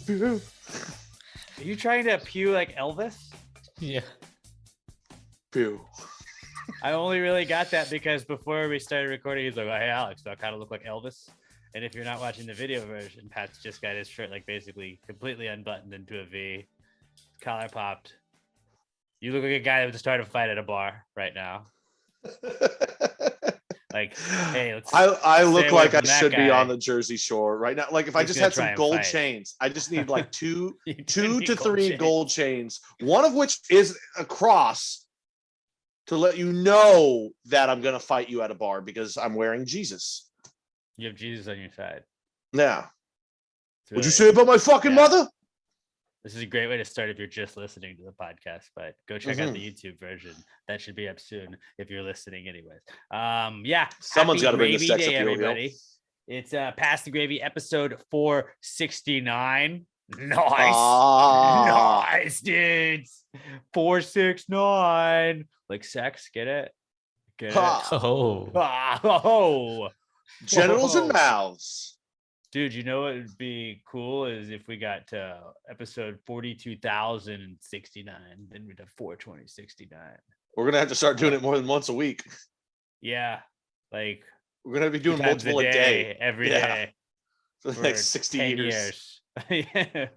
Are you trying to pew like Elvis? Yeah. Pew. I only really got that because before we started recording, he's like, "Oh, hey, Alex, do I kind of look like Elvis?" And if you're not watching the video version, Pat's just got his shirt like basically completely unbuttoned into a V, collar popped. You look like a guy that would start a fight at a bar right now. Like, hey, let's. I look like I that should be guy. on the Jersey Shore right now. Like if I He's just gonna had try some and gold fight. chains, I just need like two You to need three chains. gold chains, one of which is a cross to let you know that I'm gonna fight you at a bar because I'm wearing Jesus. You have Jesus on your side. Yeah. It's Would you really- say about my fucking mother? This is a great way to start if you're just listening to the podcast, but go check out the YouTube version. That should be up soon if you're listening anyways. Yeah. Someone's got to bring the Gravy sex Day, appeal, everybody. It's Pass the Gravy episode 469. Nice. Nice, dudes. 469. Like sex, get it? Get it? Oh. Oh. Genitals and mouths. Dude, you know what would be cool is if we got to episode 42,069, then we'd have 42069. We're gonna have to start doing it more than once a week. Yeah, like We're gonna be doing 2 times multiple a day every Yeah. day for the next 60 10 years. yeah,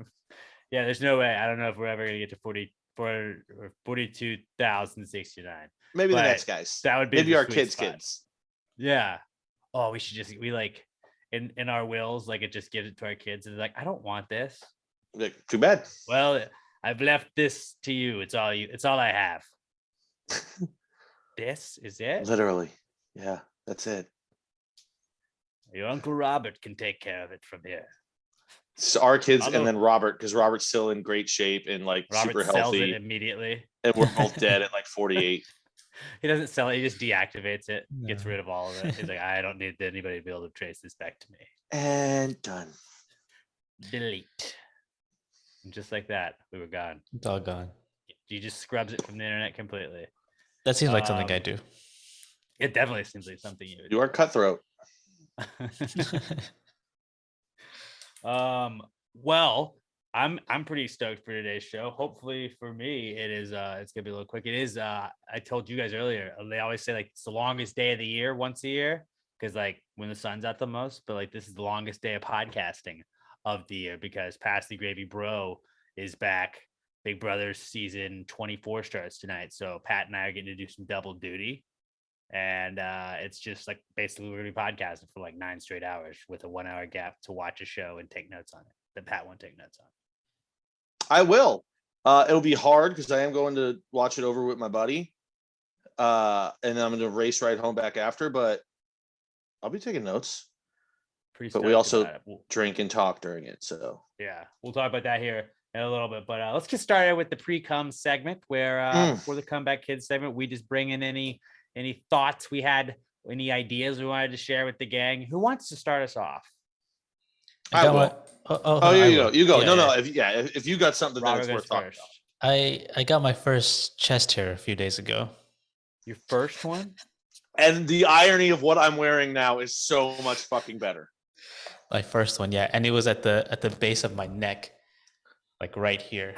there's no way. I don't know if we're ever gonna get to 42,069. Maybe the But next guys. That would be Maybe the our sweet kids' spot. kids. Yeah. Oh, we like in our wills, like it just gives it to our kids, and they're like, I don't want this. Like, too bad. Well, I've left this to you. It's all you. It's all I have. This is it. Literally. Yeah, that's it. Your Uncle Robert can take care of it from here. It's our kids Although- and then Robert, because Robert's still in great shape and like Robert super sells healthy. it immediately. And we're both dead at like 48. He doesn't sell it. He just deactivates it, gets No. rid of all of it. He's like, I don't need anybody to be able to trace this back to me. And done. Delete. And just like that, we were gone. It's all gone. He just scrubs it from the internet completely. That seems like something I Um, do. It definitely seems like something you would You are cutthroat. Well, I'm pretty stoked for today's show. Hopefully for me, it's gonna be a little quick. It is. I told you guys earlier. They always say like it's the longest day of the year once a year because like when the sun's out the most. But like this is the longest day of podcasting of the year because Pass the Gravy Bro is back. Big Brother season 24 starts tonight, so Pat and I are getting to do some double duty. And it's just like basically we're gonna be podcasting for like 9 straight hours with a 1 hour gap to watch a show and take notes on it that Pat won't take notes on. I will. It'll be hard because I am going to watch it over with my buddy. And then I'm going to race right home back after, but I'll be taking notes. Pretty But we stoked also about it. drink and talk during it. So Yeah, we'll talk about that here in a little bit. But let's get started with the Precome segment where for the Comeback Kids segment, we just bring in any thoughts we had, any ideas we wanted to share with the gang. Who wants to start us off? I will. Yeah, you go. You go. Yeah, no. yeah. If you got something, then Robert it's goes worth talking first. about. I got my first chest hair a few days ago. Your first one? And the irony of what I'm wearing now is so much fucking better. My first one, yeah, and it was at the base of my neck, like right here.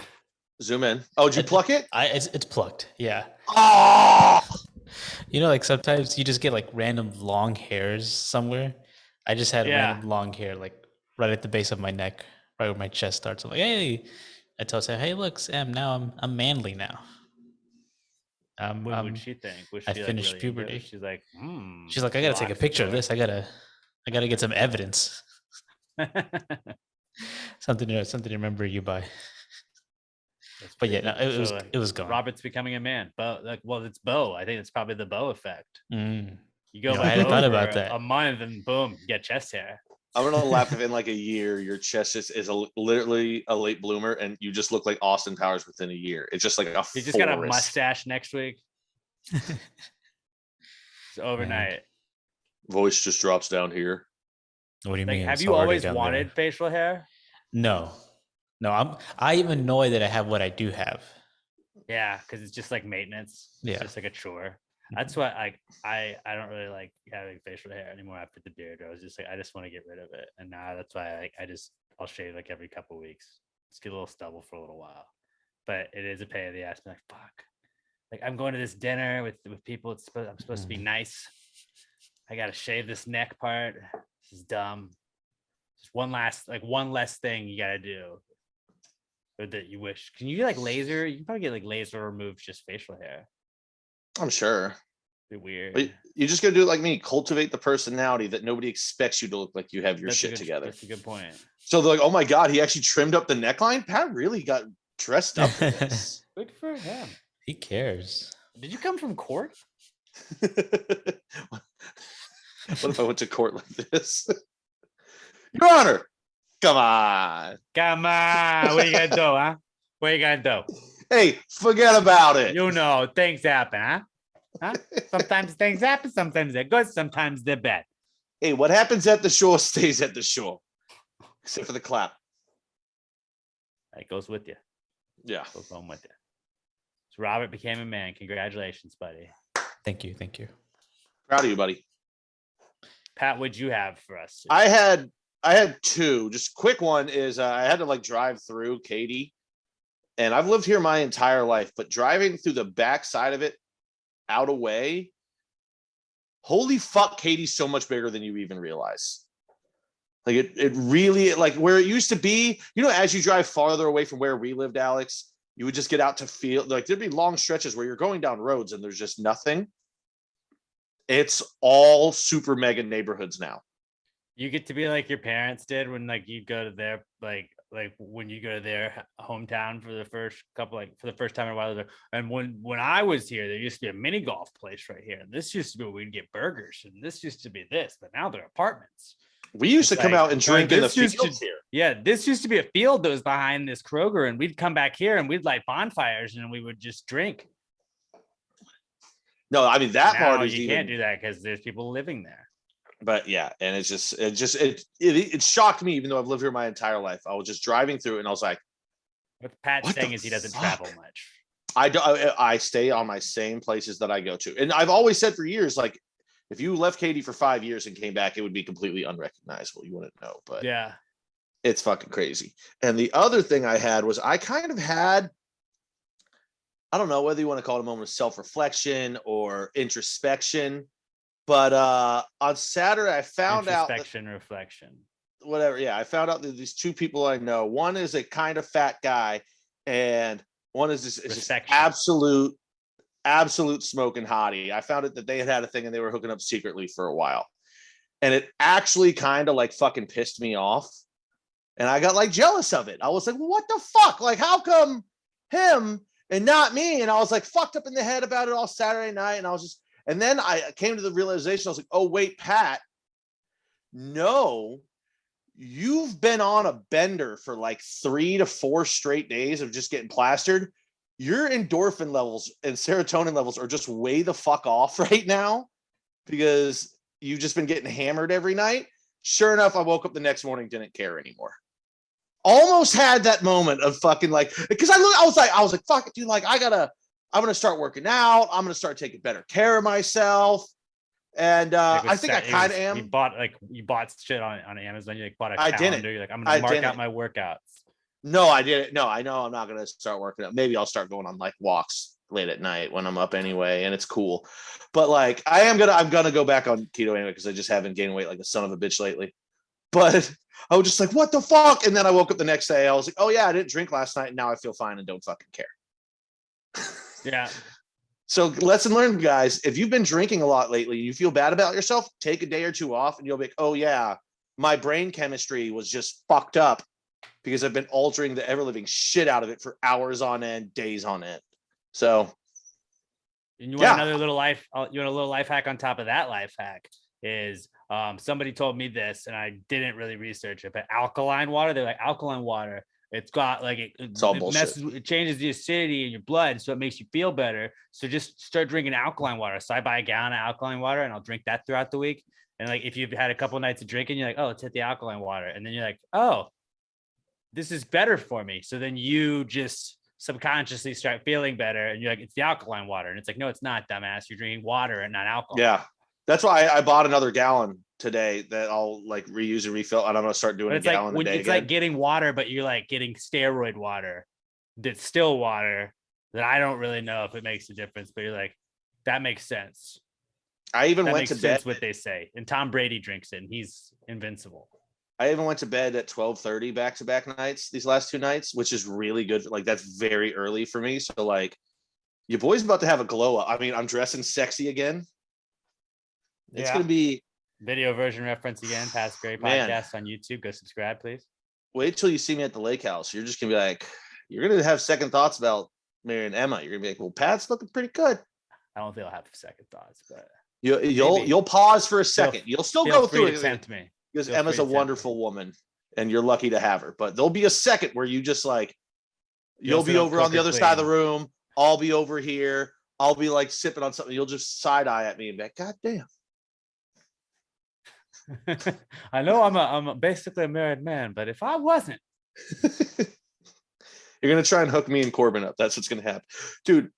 Zoom in. Oh, did you pluck it? It's plucked. Yeah. Oh! You know, like sometimes you just get like random long hairs somewhere. I just had random long hair, like right at the base of my neck, right where my chest starts. I'm like, hey, I tell Sam, hey, look, Sam, now I'm manly now. What would she think? Was she I like, finished really into it? puberty. She's like, She's like, I gotta take a locks picture of door. this. I gotta get some evidence, something to remember you by. That's But yeah, pretty no, cool. it was gone. Robert's becoming a man. But like, well, it's Bo. I think it's probably the Bo effect. Mm. You go Yeah, by I hadn't Bo thought for about that. a month and boom, you get chest hair. I'm gonna laugh if in like a year your chest is literally a late bloomer and you just look like Austin Powers within a year. It's just like a He just got a forest. mustache next week. It's overnight. Voice just drops down here. What do you Like, mean? have It's you already always down wanted there? facial hair? No. I'm even annoyed that I have what I do have. Yeah, because it's just like maintenance. It's Yeah. just like a chore. That's why I don't really like having facial hair anymore after the beard. I was just like, I just want to get rid of it. And now that's why I'll shave like every couple weeks. Just get a little stubble for a little while. But it is a pain in the ass. I'm like, fuck. Like I'm going to this dinner with people. I'm supposed to be nice. I gotta shave this neck part. This is dumb. Just one less thing you gotta do. Or that you wish. Can you get like laser? You can probably get like laser removes just facial hair. I'm sure. Be weird. But you just gotta do it like me. Cultivate the personality that nobody expects you to look like you have your shit together. That's a good point. So they're like, oh my God, he actually trimmed up the neckline. Pat really got dressed up for this. Good for him. He cares. Did you come from court? What if I went to court like this? Your Honor, come on. Come on. What you gonna do, huh? What you gonna do? Hey, forget about it. You know, things happen, huh? Sometimes things happen, sometimes they're good, sometimes they're bad. Hey, what happens at the shore stays at the shore. Except for the clap. It goes with you. Yeah. Goes home with you. So Robert became a man. Congratulations, buddy. Thank you. Thank you. Proud of you, buddy. Pat, what'd you have for us? I had two. Just quick one is I had to like drive through Katy, and I've lived here my entire life, but driving through the back side of it out away, holy fuck, Katy's so much bigger than you even realize. Like it really, like where it used to be, you know, as you drive farther away from where we lived, Alex, you would just get out to feel like there'd be long stretches where you're going down roads and there's just nothing. It's all super mega neighborhoods now. You get to be like your parents did when like you go to their like when you go to their hometown for the first time in a while. And when I was here, there used to be a mini golf place right here. And this used to be where we'd get burgers, and this used to be this, but now they're apartments. We used to come out and drink in the fields here. Yeah, this used to be a field that was behind this Kroger, and we'd come back here and we'd light bonfires and we would just drink. No, I mean that now part is you can't do that because there's people living there. But yeah, and it shocked me, even though I've lived here my entire life. I was just driving through it and I was like, what Pat's saying is he doesn't travel much. I stay on my same places that I go to. And I've always said for years, like, if you left Katy for 5 years and came back, it would be completely unrecognizable. You wouldn't know, but yeah, it's fucking crazy. And the other thing I had was I kind of had, I don't know whether you want to call it a moment of self-reflection or introspection, but on Saturday I found out reflection, whatever. Yeah, I found out that these two people I know. One is a kind of fat guy, and one is this absolute smoking hottie. I found it that they had a thing and they were hooking up secretly for a while, and it actually kind of like fucking pissed me off, and I got like jealous of it. I was like, what the fuck? Like, how come him and not me? And I was like fucked up in the head about it all Saturday night, and then I came to the realization, I was like, oh wait, Pat, no, you've been on a bender for like 3 to 4 straight days of just getting plastered. Your endorphin levels and serotonin levels are just way the fuck off right now because you've just been getting hammered every night. Sure enough, I woke up the next morning, didn't care anymore. Almost had that moment of fucking like, because I was like, fuck it, dude. Like, I'm going to start working out. I'm going to start taking better care of myself. And I think I kind of am. You bought shit on Amazon. You like bought a calendar. You're like, I'm going to mark out my workouts. No, I didn't. No, I know I'm not going to start working out. Maybe I'll start going on like walks late at night when I'm up anyway, and it's cool. But like, I'm going to go back on keto anyway because I just haven't gained weight like a son of a bitch lately. But I was just like, what the fuck? And then I woke up the next day. I was like, oh yeah, I didn't drink last night. And now I feel fine and don't fucking care. Yeah. So lesson learned, guys. If you've been drinking a lot lately, you feel bad about yourself, take a day or two off and you'll be like, oh yeah, my brain chemistry was just fucked up because I've been altering the ever-living shit out of it for hours on end, days on end. So and you want another little life, you want a little life hack on top of that life hack is somebody told me this and I didn't really research it, but alkaline water, they're like alkaline water. It's got like it changes the acidity in your blood, so it makes you feel better. So just start drinking alkaline water. So I buy a gallon of alkaline water and I'll drink that throughout the week. And like if you've had a couple of nights of drinking, you're like, oh, let's hit the alkaline water, and then you're like, oh, this is better for me. So then you just subconsciously start feeling better, and you're like, it's the alkaline water, and it's like, no, it's not, dumbass. You're drinking water and not alcohol. Yeah, that's why I bought another gallon today that I'll like reuse and refill, and I'm gonna start doing But a it's like gallon a day it's again. like getting water, but you're like getting steroid water that's still water that I don't really know if it makes a difference, but you're like, that makes sense. I even That went makes to sense bed. what they say. And Tom Brady drinks it, and he's invincible. I even went to bed at 12:30 back-to-back nights these last 2 nights, which is really good. Like that's very early for me. So like your boy's about to have a glow up. I mean, I'm dressing sexy again. It's gonna be video version reference again. Past Gray podcast on YouTube. Go subscribe, please. Wait till you see me at the lake house. You're just gonna be like, you're gonna have second thoughts about marrying Emma. You're gonna be like, well, Pat's looking pretty good. I don't think I'll have second thoughts, but you'll pause for a second. You'll still go through it. Tempt me. Because Emma's a wonderful woman and you're lucky to have her. But there'll be a second where you just like, you'll be over on the other side of the room. I'll be over here. I'll be like sipping on something. You'll just side eye at me and be like, God damn. I know I'm basically a married man, but if I wasn't. You're going to try and hook me and Corbin up. That's what's going to happen. Dude,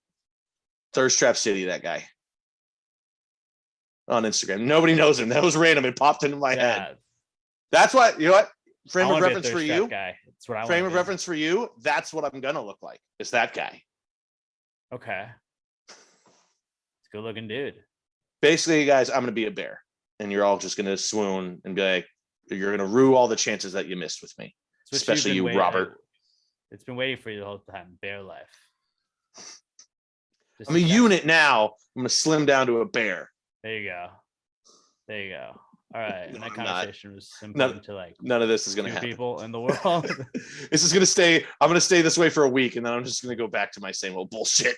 Thirst Trap City, that guy. On Instagram. Nobody knows him. That was random. It popped into my head. That's what, you know what? Frame of reference for you. Guy. That's what I Frame of reference for you. That's what I'm gonna look like. Is that guy. Okay. It's a good looking dude. Basically, guys, I'm gonna be a bear. And you're all just gonna swoon and be like, you're gonna rue all the chances that you missed with me. Especially you, Robert. It's been waiting for you the whole time. Bear life. I'm a unit now. I'm gonna slim down to a bear. There you go. There you go. All right. And that conversation was important to like none of this is gonna happen. People in the world. This is gonna stay. I'm gonna stay this way for a week, and then I'm just gonna go back to my same old bullshit.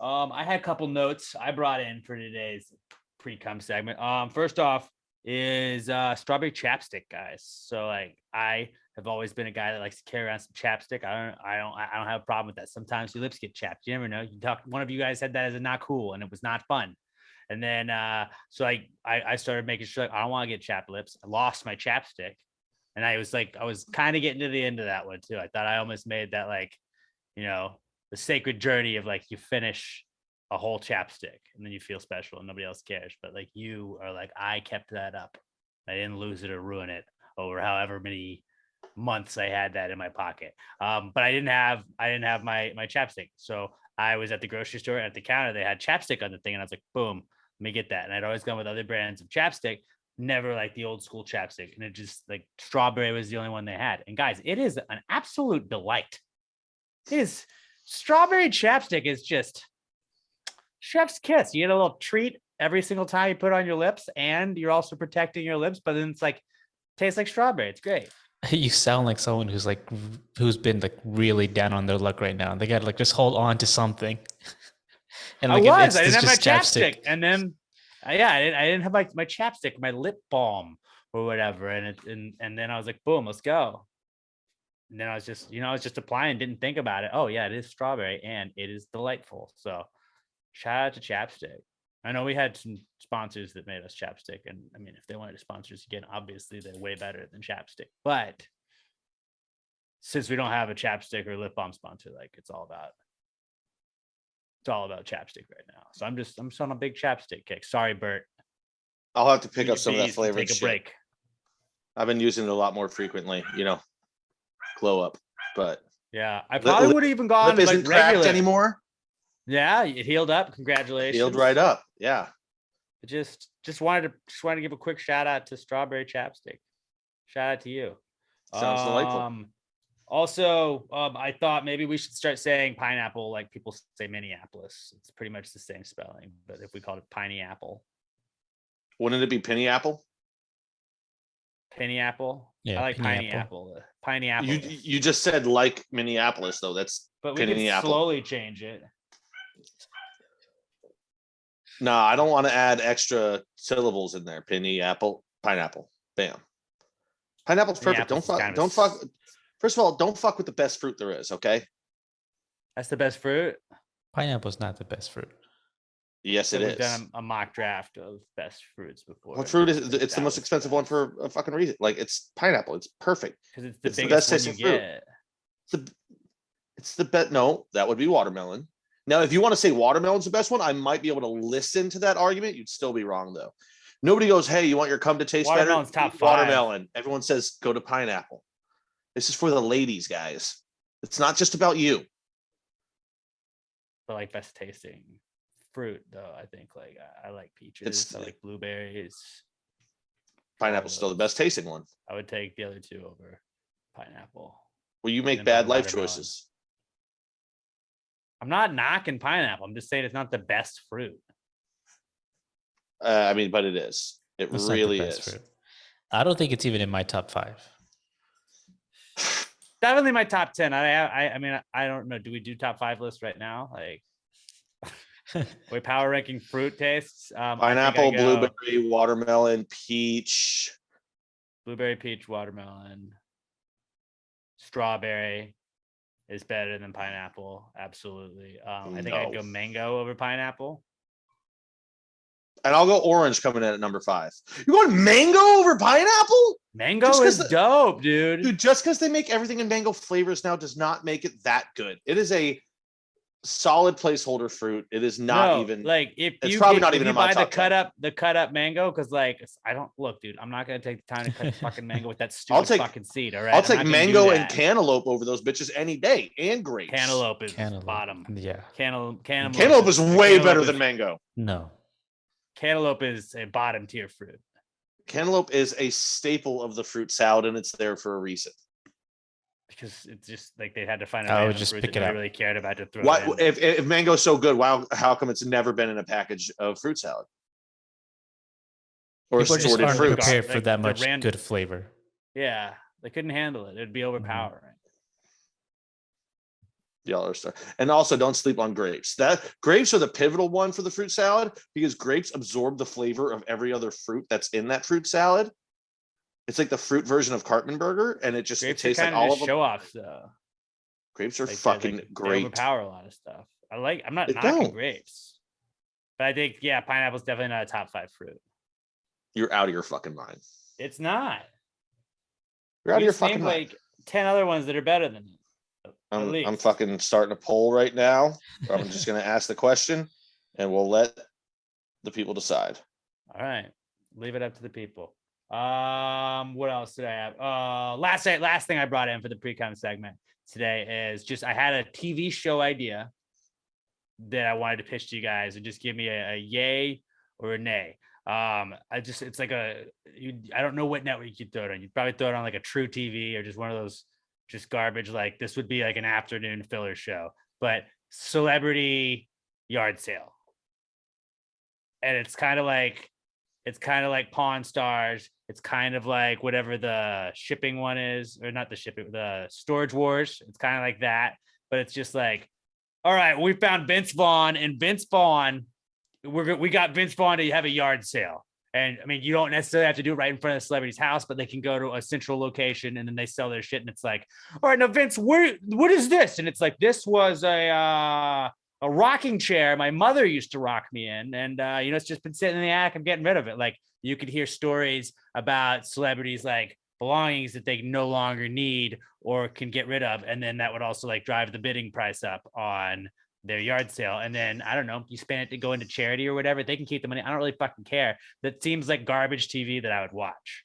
I had a couple notes I brought in for today's pre-cum segment. First off is strawberry chapstick, guys. So like I have always been a guy that likes to carry around some chapstick. I don't have a problem with that. Sometimes your lips get chapped. You never know. One of you guys said that as a not cool, and it was not fun. And then, so I started making sure I don't want to get chapped lips. I lost my chapstick, and I was kind of getting to the end of that one too. I thought I almost made that like, the sacred journey of like you finish a whole chapstick and then you feel special and nobody else cares. But like you are like, I kept that up. I didn't lose it or ruin it over however many months I had that in my pocket. But I didn't have my chapstick. So I was at the grocery store, and at the counter, they had chapstick on the thing. And I was like, boom, let me get that. And I'd always gone with other brands of chapstick, never like the old school chapstick. And it just like strawberry was the only one they had. And guys, it is an absolute delight. It is strawberry chapstick is just chef's kiss. You get a little treat every single time you put it on your lips, and you're also protecting your lips, but then it's like, tastes like strawberry. It's great. You sound like someone who's been like really down on their luck right now. They got to like just hold on to something. And like I didn't have my chapstick, and then I didn't have my chapstick, my lip balm or whatever, and then I was like, boom, let's go. And then I was just applying, didn't think about it. Oh yeah, it is strawberry and it is delightful. So shout out to chapstick. I know we had some sponsors that made us chapstick, and I mean, if they wanted to sponsor us again, obviously they're way better than chapstick. But since we don't have a chapstick or lip balm sponsor, like it's all about chapstick right now. So I'm just on a big chapstick kick. Sorry, Bert. I'll have to pick up some of that flavor. Take a break. I've been using it a lot more frequently. Glow up, but yeah, I probably would have even gone lip isn't cracked anymore. Yeah, it healed up. Congratulations. Healed right up. Yeah. Just wanted to give a quick shout out to strawberry chapstick. Shout out to you. Sounds delightful. Also, I thought maybe we should start saying pineapple like people say Minneapolis. It's pretty much the same spelling, but if we called it piney apple. Wouldn't it be penny apple? Penny apple? Yeah, I like piney apple. Piney apple. You just said like Minneapolis though. That's but we can slowly change it. No, I don't want to add extra syllables in there. Penny apple, pineapple. Bam. Pineapple's perfect. Don't fuck. First of all, don't fuck with the best fruit there is, okay? That's the best fruit? Pineapple's not the best fruit. Yes, it is. We've done a mock draft of best fruits before. What fruit is it's the most expensive one for a fucking reason. Like it's pineapple. It's perfect. Because it's the biggest one you get. It's the best. No, that would be watermelon. Now, if you want to say watermelon's the best one, I might be able to listen to that argument. You'd still be wrong, though. Nobody goes, hey, you want your cum to taste Watermelon's better? top 5. Watermelon. Everyone says go to pineapple. This is for the ladies, guys. It's not just about you. But like best tasting fruit, though, I think like I like peaches. I like blueberries. Pineapple's still the best tasting one. I would take the other two over pineapple. Well, you make bad life choices. I'm not knocking pineapple. I'm just saying it's not the best fruit. I mean, but it is. It really is. Fruit. I don't think it's even in my top 5. Definitely my top 10. I mean, I don't know. Do we do top 5 lists right now? Like, we're power ranking fruit tastes. Pineapple, blueberry, watermelon, peach. Blueberry, peach, watermelon. Strawberry is better than pineapple. Absolutely. I think I'd go mango over pineapple. And I'll go orange coming in at number 5. You're going mango over pineapple? Mango is dope, dude. Dude, just because they make everything in mango flavors now does not make it that good. It is a solid placeholder fruit. It is not even like it's probably not even in my top 10. The cut up mango, because like I don't look, dude. I'm not gonna take the time to cut the fucking mango with that stupid fucking seed. All right, I'll take mango and cantaloupe over those bitches any day, and grapes. Cantaloupe is bottom. Yeah, cantaloupe is way better than mango. No, cantaloupe is a bottom tier fruit. Cantaloupe is a staple of the fruit salad, and it's there for a reason. Because it's just like they had to find a fruit that they really cared about to throw. Why, if mango's so good, how come it's never been in a package of fruit salad? Or people just aren't prepared for that much good flavor. Yeah, they couldn't handle it. It'd be overpowering. Y'all are star. And also, don't sleep on grapes. Grapes are the pivotal one for the fruit salad because grapes absorb the flavor of every other fruit that's in that fruit salad. It's like the fruit version of Cartman burger, and it just tastes like all of them. Show offs though. Grapes are fucking great. They overpower a lot of stuff. I'm not knocking grapes, but I think pineapple's definitely not a top 5 fruit. You're out of your fucking mind. It's not. You're out of your fucking mind. Like 10 other ones that are better than it. I'm fucking starting a poll right now. I'm just gonna ask the question, and we'll let the people decide. All right, leave it up to the people. What else did I have? Last thing I brought in for the Precome segment today is just I had a TV show idea that I wanted to pitch to you guys, and just give me a yay or a nay. It's like I don't know what network you could throw it on. You'd probably throw it on like a True TV or just one of those just garbage. Like this would be like an afternoon filler show, but celebrity yard sale. And it's kind of like Pawn Stars. It's kind of like whatever the shipping one is, or not the shipping, the Storage Wars. It's kind of like that, but it's just like, all right, we found Vince Vaughn, and Vince Vaughn, we got Vince Vaughn to have a yard sale. And I mean, you don't necessarily have to do it right in front of the celebrity's house, but they can go to a central location and then they sell their shit. And it's like, all right, now Vince, what is this? And it's like, this was a rocking chair my mother used to rock me in, and it's just been sitting in the attic. I'm getting rid of it. Like you could hear stories about celebrities like belongings that they no longer need or can get rid of, and then that would also like drive the bidding price up on their yard sale. And then I don't know, you spend it to go into charity or whatever, they can keep the money. I don't really fucking care. That seems like garbage TV that I would watch.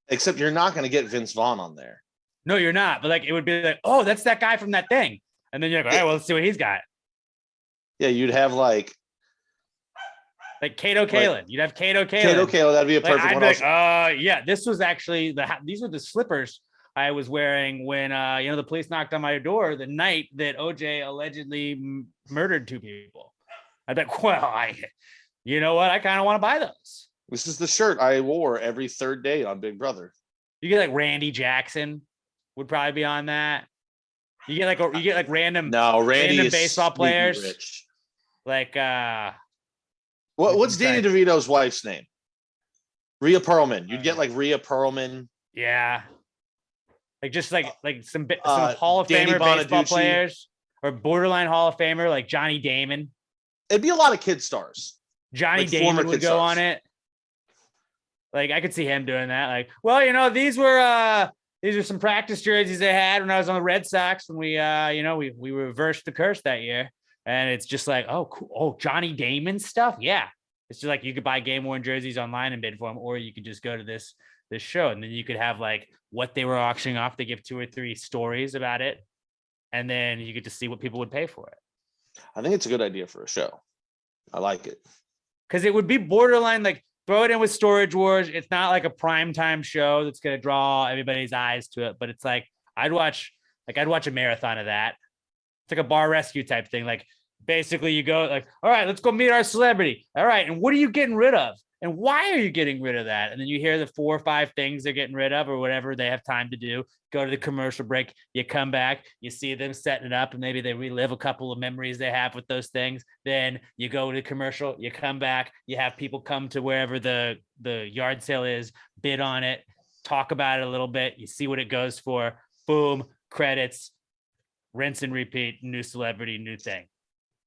Except you're not going to get Vince Vaughn on there. No, you're not. But like it would be like, oh, that's that guy from that thing, and then you're like, all right, well, let's see what he's got. Yeah, you'd have like Kato Kaelin. You'd have Kato Kaelin. Kato Kaelin, that'd be a perfect one. Like, yeah, this was actually these were the slippers I was wearing when the police knocked on my door the night that OJ allegedly murdered 2 people. I'd be like, well, you know what? I kind of want to buy those. This is the shirt I wore every 3rd day on Big Brother. You get like Randy Jackson would probably be on that. You get like random baseball players. Rich. Like what's Danny DeVito's wife's name? Rhea Perlman. You'd get like Rhea Perlman. Yeah. Like just like some Hall of Famer baseball players, or borderline Hall of Famer like Johnny Damon. It'd be a lot of kid stars. Johnny Damon would go on it. Like I could see him doing that. Like, well, these were these are some practice jerseys I had when I was on the Red Sox when we reversed the curse that year. And it's just like, oh, cool. Oh, Johnny Damon stuff. Yeah. It's just like you could buy game worn jerseys online and bid for them, or you could just go to this show. And then you could have like what they were auctioning off. They give 2 or 3 stories about it. And then you get to see what people would pay for it. I think it's a good idea for a show. I like it. Because it would be borderline, like throw it in with Storage Wars. It's not like a primetime show that's going to draw everybody's eyes to it. But it's like, I'd watch a marathon of that. It's like a bar rescue type thing. Like basically you go like, all right, let's go meet our celebrity. All right. And what are you getting rid of? And why are you getting rid of that? And then you hear the 4 or 5 things they're getting rid of or whatever they have time to do. Go to the commercial break. You come back, you see them setting it up, and maybe they relive a couple of memories they have with those things. Then you go to the commercial, you come back, you have people come to wherever the yard sale is, bid on it, talk about it a little bit. You see what it goes for. Boom, credits, rinse and repeat, new celebrity, new thing.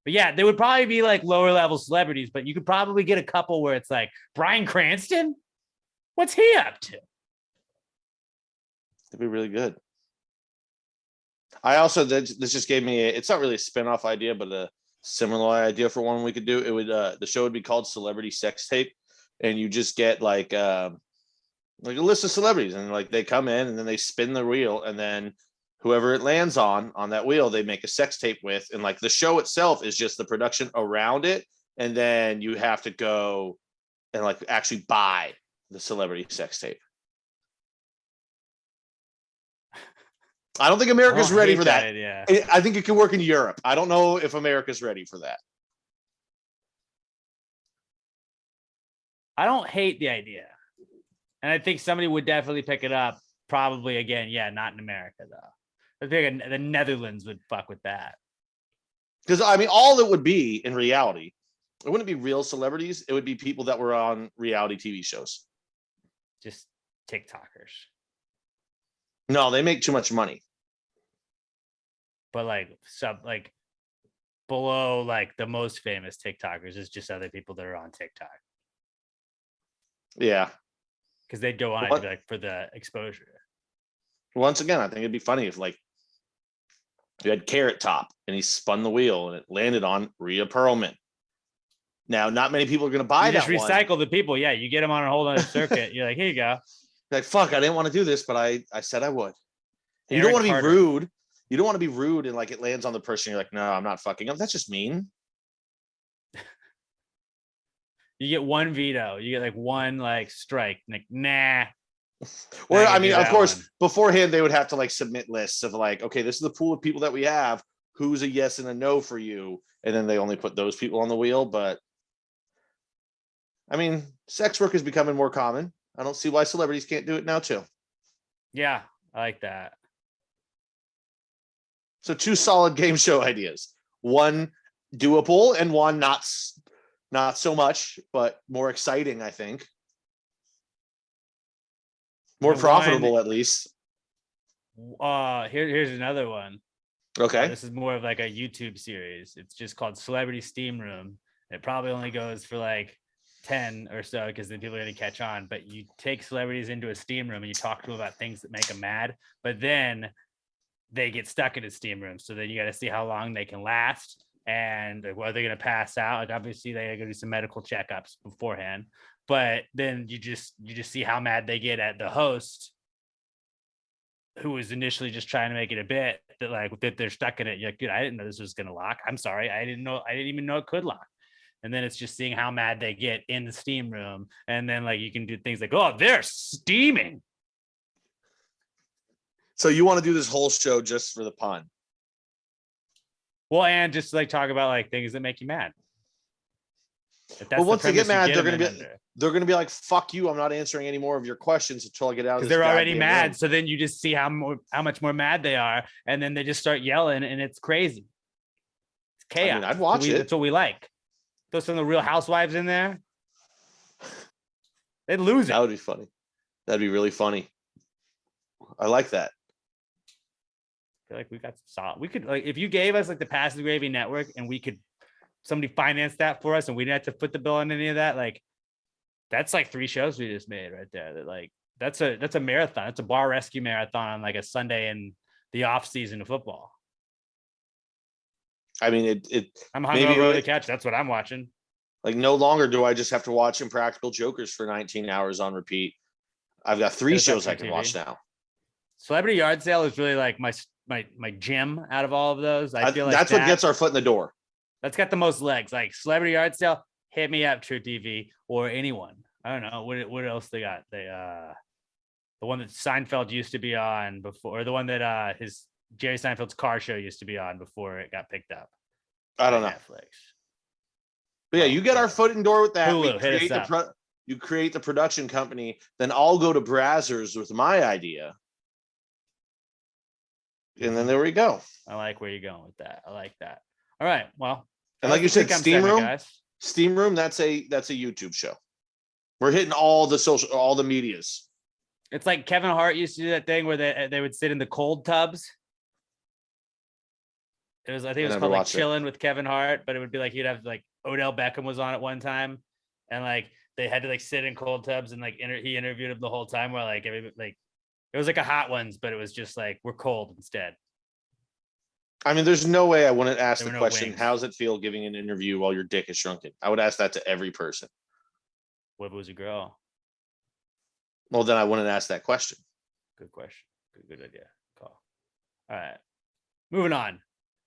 But yeah, there would probably be like lower level celebrities, but you could probably get a couple where it's like Bryan Cranston. What's he up to? It'd be really good. I also, this just gave me, it's not really a spinoff idea, but a similar idea for one we could do. It would, the show would be called Celebrity Sex Tape. And you just get like a list of celebrities, and like they come in and then they spin the wheel, and then whoever it lands on that wheel, they make a sex tape with. And like the show itself is just the production around it. And then you have to go and like actually buy the celebrity sex tape. I don't think America's ready for that. Yeah. I think it can work in Europe. I don't know if America's ready for that. I don't hate the idea. And I think somebody would definitely pick it up. Probably again. Yeah. Not in America though. I think the Netherlands would fuck with that. Because I mean, all it would be in reality, it wouldn't be real celebrities. It would be people that were on reality TV shows. Just TikTokers. No, they make too much money. But like below like the most famous TikTokers is just other people that are on TikTok. Yeah. Because they go on it to be like for the exposure. Once again, I think it'd be funny if like you had Carrot Top and he spun the wheel and it landed on Rhea Perlman. Now, not many people are going to buy that. Just recycle the people. Yeah, you get them on a whole other circuit. You're like, here you go. Like, fuck, I didn't want to do this, but I said I would. You don't want to be rude. You don't want to be rude and like it lands on the person. You're like, no, I'm not fucking up. That's just mean. You get one veto. You get like one like strike. Like, nah. Well, I mean, of course, beforehand they would have to like submit lists of like, okay, this is the pool of people that we have. Who's a yes and a no for you? And then they only put those people on the wheel. But I mean, sex work is becoming more common. I don't see why celebrities can't do it now too. Yeah, I like that. So 2 solid game show ideas. One doable and one not so much, but more exciting, I think. More profitable, at least. Here's another one. Okay. This is more of like a YouTube series. It's just called Celebrity Steam Room. It probably only goes for like 10 or so because then people are going to catch on. But you take celebrities into a steam room and you talk to them about things that make them mad. But then they get stuck in a steam room. So then you got to see how long they can last and whether they're going to pass out. Like obviously they got to do some medical checkups beforehand. But then you just see how mad they get at the host, who was initially just trying to make it a bit that they're stuck in it. You're like, dude, I didn't know this was going to lock. I'm sorry. I didn't even know it could lock. And then it's just seeing how mad they get in the steam room. And then like, you can do things like, oh, they're steaming. So you want to do this whole show just for the pun? Well, and just like talk about like things that make you mad. Well, once they get mad, they're gonna be like, "Fuck you! I'm not answering any more of your questions until I get out of this." Because they're already mad, room. So then you just see how much more mad they are, and then they just start yelling, and it's crazy. It's chaos. I mean, I'd watch it. That's what we like. Throw some of the Real Housewives in there. They'd lose it. That would be funny. That'd be really funny. I like that. I feel like we got solid. We could like if you gave us like the Passive Gravy Network, and we could. Somebody financed that for us and we didn't have to put the bill on any of that. Like that's like 3 shows we just made right there that like That's a marathon. It's a bar rescue marathon on like a Sunday in the off season of football. I mean, I'm hungover on the couch. That's what I'm watching. Like, no longer do I just have to watch Impractical Jokers for 19 hours on repeat. I've got 3 shows I can watch now. Celebrity Yard Sale is really like my gym out of all of those. I feel like that's what gets our foot in the door. That's got the most legs. Like Celebrity Yard Sale, hit me up, True TV, or anyone. I don't know what else they got. They the one that Seinfeld used to be on before, or the one that his Jerry Seinfeld's car show used to be on before it got picked up. I don't know. Netflix. But yeah, you get our foot in the door with that. Hulu, you create the production company, then I'll go to Brazzers with my idea. And then there we go. I like where you're going with that. I like that. All right. Well, and like you said, Steam Room, that's a YouTube show. We're hitting all the medias. It's like Kevin Hart used to do that thing where they would sit in the cold tubs. I think it was called like Chilling with Kevin Hart, but it would be like you'd have like Odell Beckham was on at one time, and like they had to like sit in cold tubs and like he interviewed him the whole time while like it was like a Hot Ones, but it was just like we're cold instead. I mean, there's no way I wouldn't ask the question, how does it feel giving an interview while your dick is shrunken? I would ask that to every person. What if it was a girl? Well, then I wouldn't ask that question. Good question. Good idea. Call. All right. Moving on.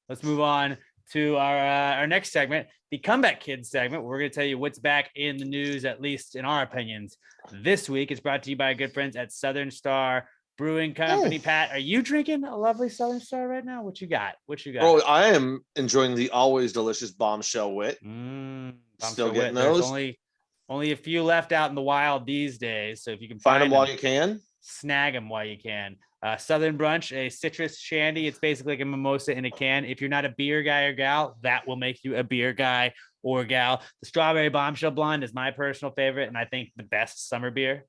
Let's move on to our next segment, the Comeback Kids segment. We're going to tell you what's back in the news, at least in our opinions. This week is brought to you by our good friends at Southern Star Brewing Company. Pat, are you drinking a lovely Southern Star right now? What you got? Oh, I am enjoying the always delicious Bombshell Wit. Still getting those. There's only a few left out in the wild these days. So if you can find them while you can, snag them while you can. Southern Brunch, a citrus shandy. It's basically like a mimosa in a can. If you're not a beer guy or gal, that will make you a beer guy or gal. The Strawberry Bombshell Blonde is my personal favorite, and I think the best summer beer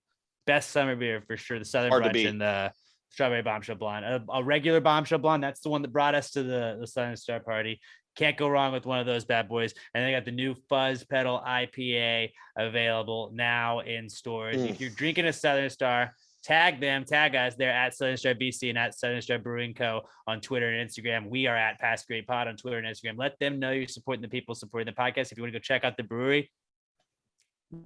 for sure. The Southern Brunch and the Strawberry Bombshell Blonde. A regular Bombshell Blonde, that's the one that brought us to the Southern Star party. Can't go wrong with one of those bad boys. And they got the new Fuzz Pedal IPA available now in stores. If you're drinking a Southern Star, tag us. They're at Southern Star BC and at Southern Star Brewing Co. on Twitter and Instagram. We are at Past Great Pod on Twitter and Instagram. Let them know you're supporting the people, supporting the podcast. If you want to go check out the brewery,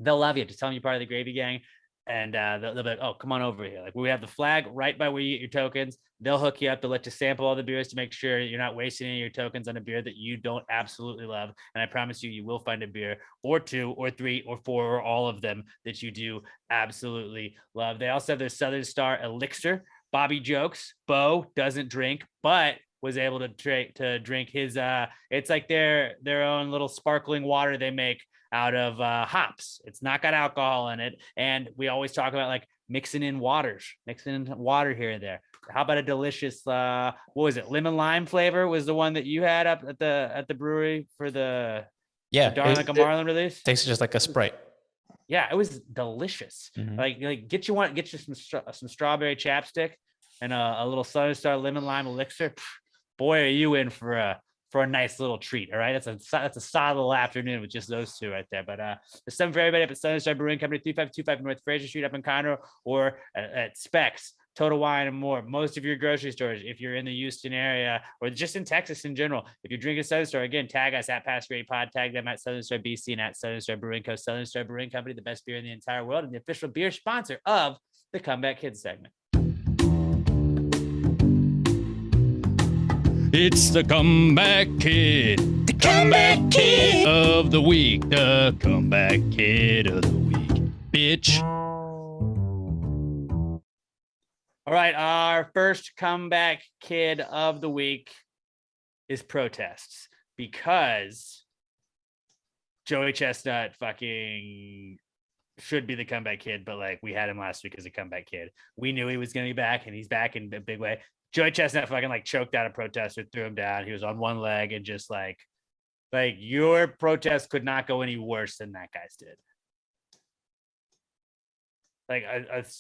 they'll love you. Just tell them you're part of the Gravy Gang. And they'll be like, oh, come on over here. Like, we have the flag right by where you get your tokens. They'll hook you up. They'll let you sample all the beers to make sure you're not wasting any of your tokens on a beer that you don't absolutely love. And I promise you will find a beer or 2 or 3 or 4 or all of them that you do absolutely love. They also have their Southern Star Elixir. Bobby jokes, Bo doesn't drink, but was able to drink his, it's like their own little sparkling water they make out of hops. It's not got alcohol in it. And we always talk about like mixing in water here and there. How about a delicious what was it, lemon lime flavor was the one that you had up at the brewery for the Darling Like a Marlin release? Tastes just like a Sprite. Yeah, it was delicious. Like get you some strawberry chapstick and a little Southern Star lemon lime elixir. Boy, are you in for a nice little treat. All right. That's a solid little afternoon with just those two right there. But there's something for everybody up at Southern Star Brewing Company, 3525 North Fraser Street up in Conroe, or at Specs, Total Wine and more. Most of your grocery stores, if you're in the Houston area or just in Texas in general, if you're drinking Southern Star, again, tag us at Past Great Pod, tag them at Southern Star BC and at Southern Star Brewing Co. Southern Star Brewing Company, the best beer in the entire world and the official beer sponsor of the Comeback Kids segment. It's the Comeback Kid. The Comeback Kid of the week. The Comeback Kid of the week. Bitch. All right. Our first Comeback Kid of the week is protests, because Joey Chestnut fucking should be the comeback kid, but like we had him last week as a comeback kid. We knew he was going to be back, and he's back in a big way. Joey Chestnut fucking like choked out a protester, threw him down. He was on one leg, and just like your protest could not go any worse than that guy's did. Like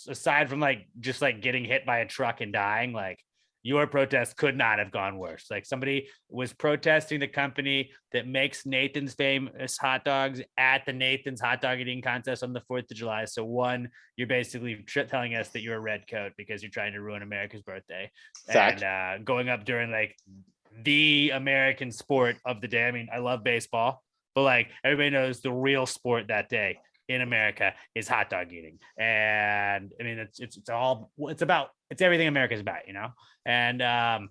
aside from like just like getting hit by a truck and dying, like your protest could not have gone worse. Like somebody was protesting the company that makes Nathan's famous hot dogs at the Nathan's hot dog eating contest on the 4th of July. So one, you're basically telling us that you're a red coat because you're trying to ruin America's birthday. Fact. And going up during like the American sport of the day. I mean, I love baseball, but like everybody knows the real sport that day in America is hot dog eating. And I mean, it's everything America's about, you know? And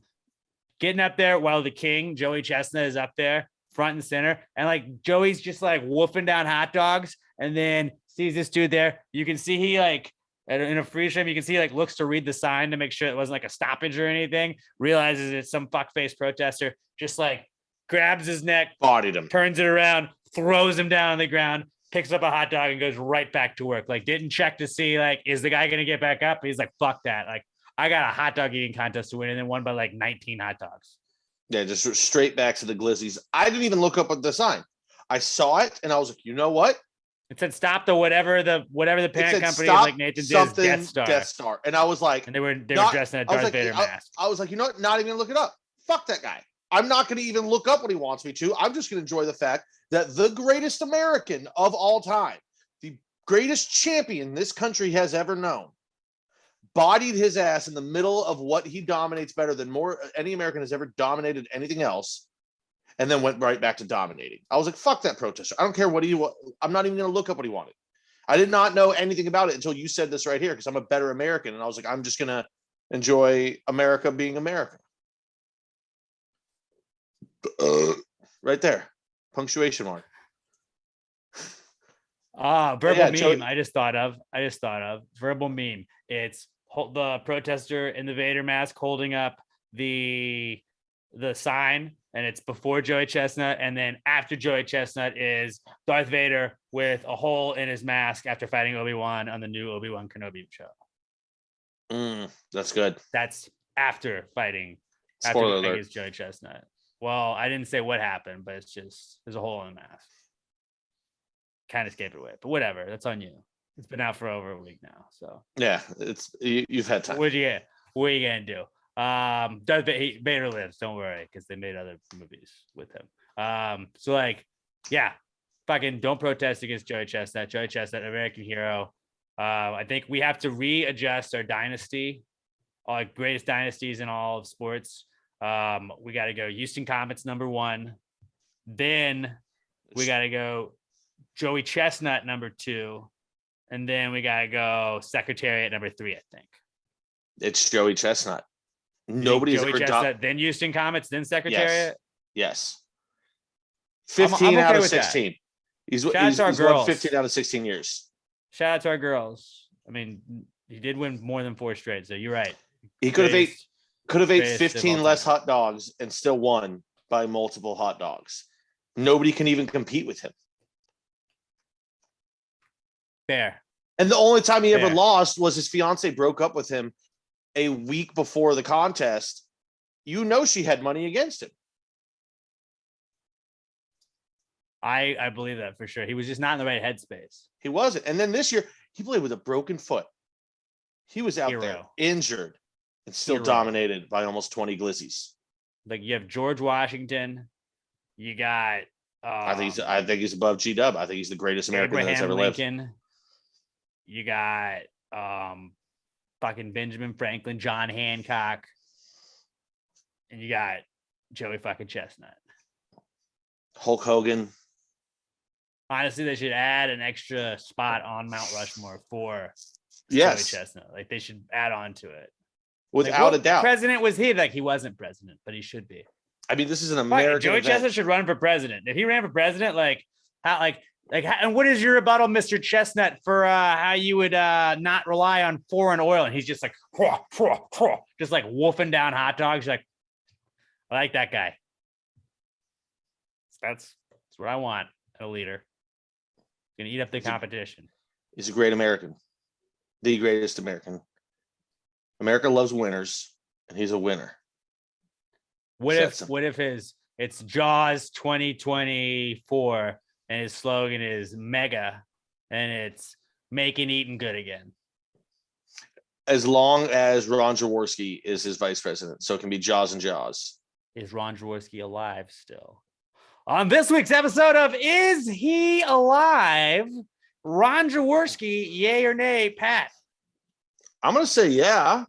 getting up there while the king, Joey Chestnut, is up there front and center. And like Joey's just like wolfing down hot dogs and then sees this dude there. You can see he like, in a free frame, you can see he like looks to read the sign to make sure it wasn't like a stoppage or anything, realizes it's some fuckface protester, just like grabs his neck, bodied him, turns it around, throws him down on the ground, picks up a hot dog and goes right back to work. Like didn't check to see like, is the guy going to get back up? He's like, fuck that. Like I got a hot dog eating contest to win and then won by like 19 hot dogs. Yeah, just straight back to the glizzies. I didn't even look up at the sign. I saw it and I was like, you know what? It said stop the whatever the parent company is like Nathan's is Death Star. And I was like, and they were dressed in a Darth Vader mask. I was like, you know what? Not even gonna look it up. Fuck that guy. I'm not going to even look up what he wants me to. I'm just going to enjoy the fact that the greatest American of all time, the greatest champion this country has ever known, bodied his ass in the middle of what he dominates better than any American has ever dominated anything else, and then went right back to dominating. I was like, fuck that protester. I don't care what I'm not even going to look up what he wanted. I did not know anything about it until you said this right here, because I'm a better American. And I was like, I'm just going to enjoy America being America. Right there, punctuation mark. Verbal meme. I just thought of verbal meme. It's the protester in the Vader mask holding up the sign, and it's before Joey Chestnut, and then after Joey Chestnut is Darth Vader with a hole in his mask after fighting Obi-Wan on the new Obi-Wan Kenobi show. That's good. That's after fighting. Spoiler alert. Against Joey Chestnut. Well, I didn't say what happened, but it's just there's a hole in the mask. Kind of escaped it away, but whatever. That's on you. It's been out for over a week now, so yeah, you've had time. What are you gonna do? Darth Vader lives. Don't worry, because they made other movies with him. So like, yeah, fucking don't protest against Joey Chestnut. Joey Chestnut, American hero. I think we have to readjust our dynasty, all like greatest dynasties in all of sports. We got to go Houston Comets #1, then we got to go Joey Chestnut #2, and then we got to go Secretariat #3. I think it's Joey Chestnut. Nobody's Joey ever Chestnut, done. then Houston Comets, then Secretariat. Yes. 15 I'm out okay of with 16. That. He's won 15 out of 16 years. Shout out to our girls. I mean, he did win more than 4 straight, so you're right. He could have ate 15 less hot dogs and still won by multiple hot dogs. Nobody can even compete with him. Fair. And the only time he ever lost was his fiance broke up with him a week before the contest. You know she had money against him. I believe that for sure. He was just not in the right headspace. He wasn't. And then this year, he played with a broken foot. He was out there injured and still dominated by almost 20 glizzies. Like you have George Washington. You got I think he's above G-Dub. I think he's the greatest American that's ever lived. You got fucking Benjamin Franklin, John Hancock, and you got Joey fucking Chestnut. Hulk Hogan. Honestly, they should add an extra spot on Mount Rushmore for Joey Chestnut. Like they should add on to it. Without a doubt. President was he? Like he wasn't president, but he should be. I mean, this is an American Joey Chestnut should run for president. If he ran for president, and what is your rebuttal, Mr. Chestnut, for how you would not rely on foreign oil? And he's just like, just like wolfing down hot dogs. You're like, I like that guy. That's what I want in a leader. Gonna eat up the competition. He's a great American, the greatest American. America loves winners, and he's a winner. What if it's Jaws 2024 and his slogan is mega and it's making eating good again? as long as Ron Jaworski is his vice president. So it can be Jaws and Jaws. Is Ron Jaworski alive still? On this week's episode of Is He Alive? Ron Jaworski, yay or nay, Pat? I'm going to say yeah.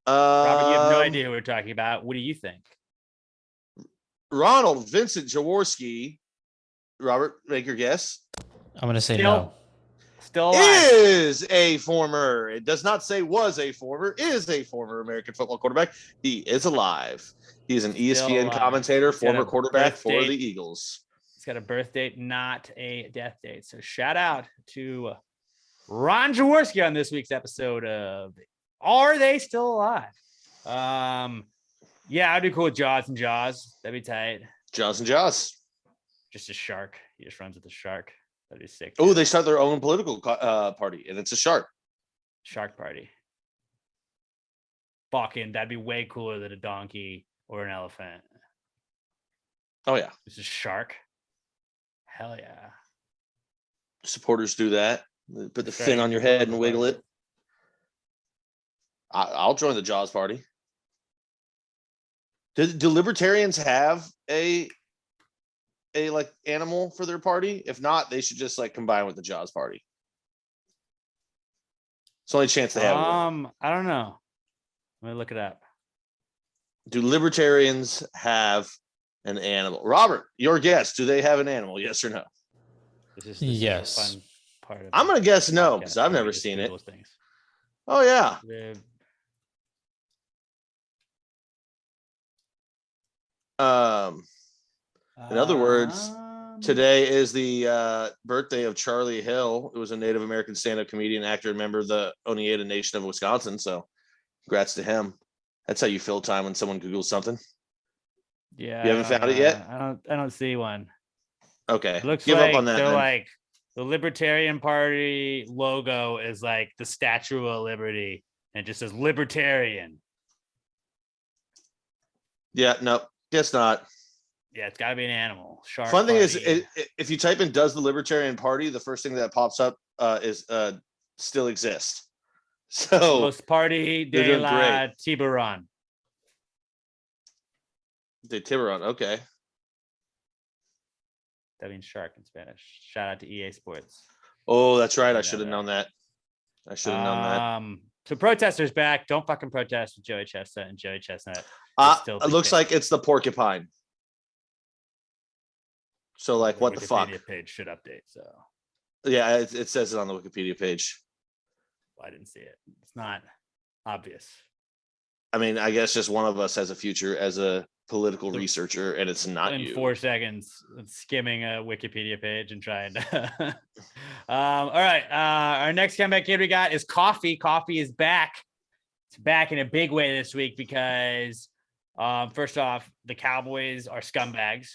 Robert, you have no idea who we're talking about. What do you think? Ronald Vincent Jaworski. Robert, make your guess. I'm going to say no. Still alive. Is a former, it does not say was a former, is a former American football quarterback. He is alive. He is an ESPN commentator, former quarterback for the Eagles. He's got a birth date, not a death date. So shout out to Ron Jaworski on this week's episode of Are They Still Alive? Yeah, I'd be cool with Jaws and Jaws. That'd be tight. Jaws and Jaws. Just a shark. He just runs with a shark. That'd be sick. Oh, they start their own political party, and it's a shark. Shark party. Fucking, that'd be way cooler than a donkey or an elephant. Oh, yeah. It's a shark. Hell yeah. Supporters do that. Put the fin on your head and wiggle it. I'll join the Jaws party. Do libertarians have a like animal for their party? If not, they should just like combine with the Jaws party. It's the only chance they have. I don't know. Let me look it up. Do libertarians have an animal? Robert, your guess. Do they have an animal? Yes or no? This yes. Is fun part of I'm gonna guess no because I've never seen it. Things. Oh yeah. In other words, today is the birthday of Charlie Hill, who was a Native American stand-up comedian, actor, and member of the Oneida Nation of Wisconsin. So congrats to him. That's how you fill time when someone Googles something. Yeah. You haven't found it yet? I don't see one. Okay. It looks Give like up on that. They're like the Libertarian Party logo is like the Statue of Liberty and it just says Libertarian. Yeah, no, guess not. Yeah, it's got to be an animal. Shark. Fun thing is, if you type in "does the Libertarian Party," the first thing that pops up is still exist. So Los Party de la Tiburon. De Tiburon, okay. That means shark in Spanish. Shout out to EA Sports. Oh, that's right. I should have known that. So protesters back. Don't fucking protest with Joey Chestnut and Joey Chestnut. It looks like it's the porcupine. So like, what the fuck? Wikipedia page should update. So yeah, it says it on the Wikipedia page. Well, I didn't see it. It's not obvious. I mean, I guess just one of us has a future as a political researcher, and it's not in you. 4 seconds skimming a Wikipedia page and trying to all right, our next comeback kid we got is Coffee is back. It's back in a big way this week because first off, the Cowboys are scumbags,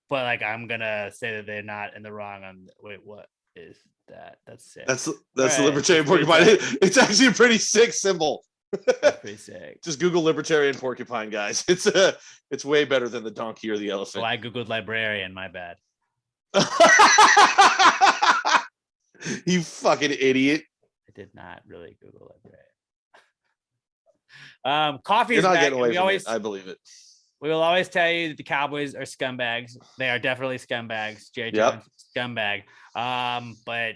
but like I'm gonna say that they're not in the wrong on what is that? That's sick. That's right. The Libertarian porcupine. It's actually a pretty sick symbol. That's pretty sick. Just Google Libertarian porcupine, guys. It's way better than the donkey or the elephant. Oh, I googled librarian. My bad. You fucking idiot. I did not really Google librarian. Coffee You're is not back. getting away from it. I believe it. We will always tell you that the Cowboys are scumbags. They are definitely scumbags. Jerry Jones, scumbag. But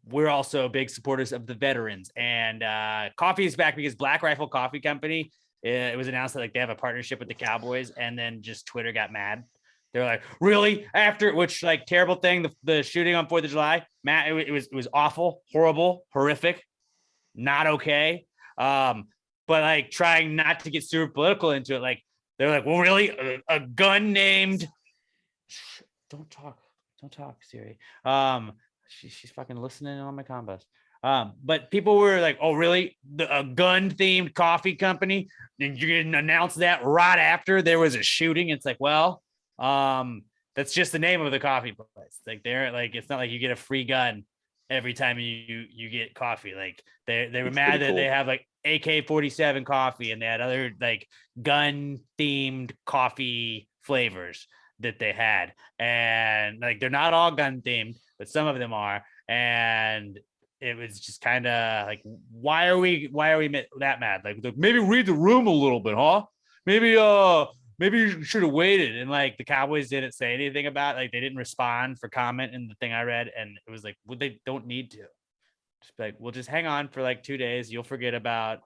we're also big supporters of the veterans. And Coffee is back because Black Rifle Coffee Company, it was announced that like they have a partnership with the Cowboys, and then just Twitter got mad. They're like, really? After which like terrible thing, the shooting on 4th of July, Matt, it was awful, horrible, horrific, not okay. But like trying not to get super political into it, like they're like, well, really, a gun named. Don't talk, Siri. She's fucking listening on my combos. But people were like, oh, really? A gun-themed coffee company? And you're going to announce that right after there was a shooting? It's like, well, that's just the name of the coffee place. Like they're like, it's not like you get a free gun every time you get coffee. Like they were mad that they have like AK-47 coffee and they had other like gun-themed coffee flavors that they had. And like, they're not all gun-themed, but some of them are. And it was just kind of like, why are we that mad? Like maybe read the room a little bit, huh? Maybe you should have waited. And like the Cowboys didn't say anything about it. Like they didn't respond for comment in the thing I read. And it was like, well, they don't need to. Just like, we'll just hang on for like 2 days. You'll forget about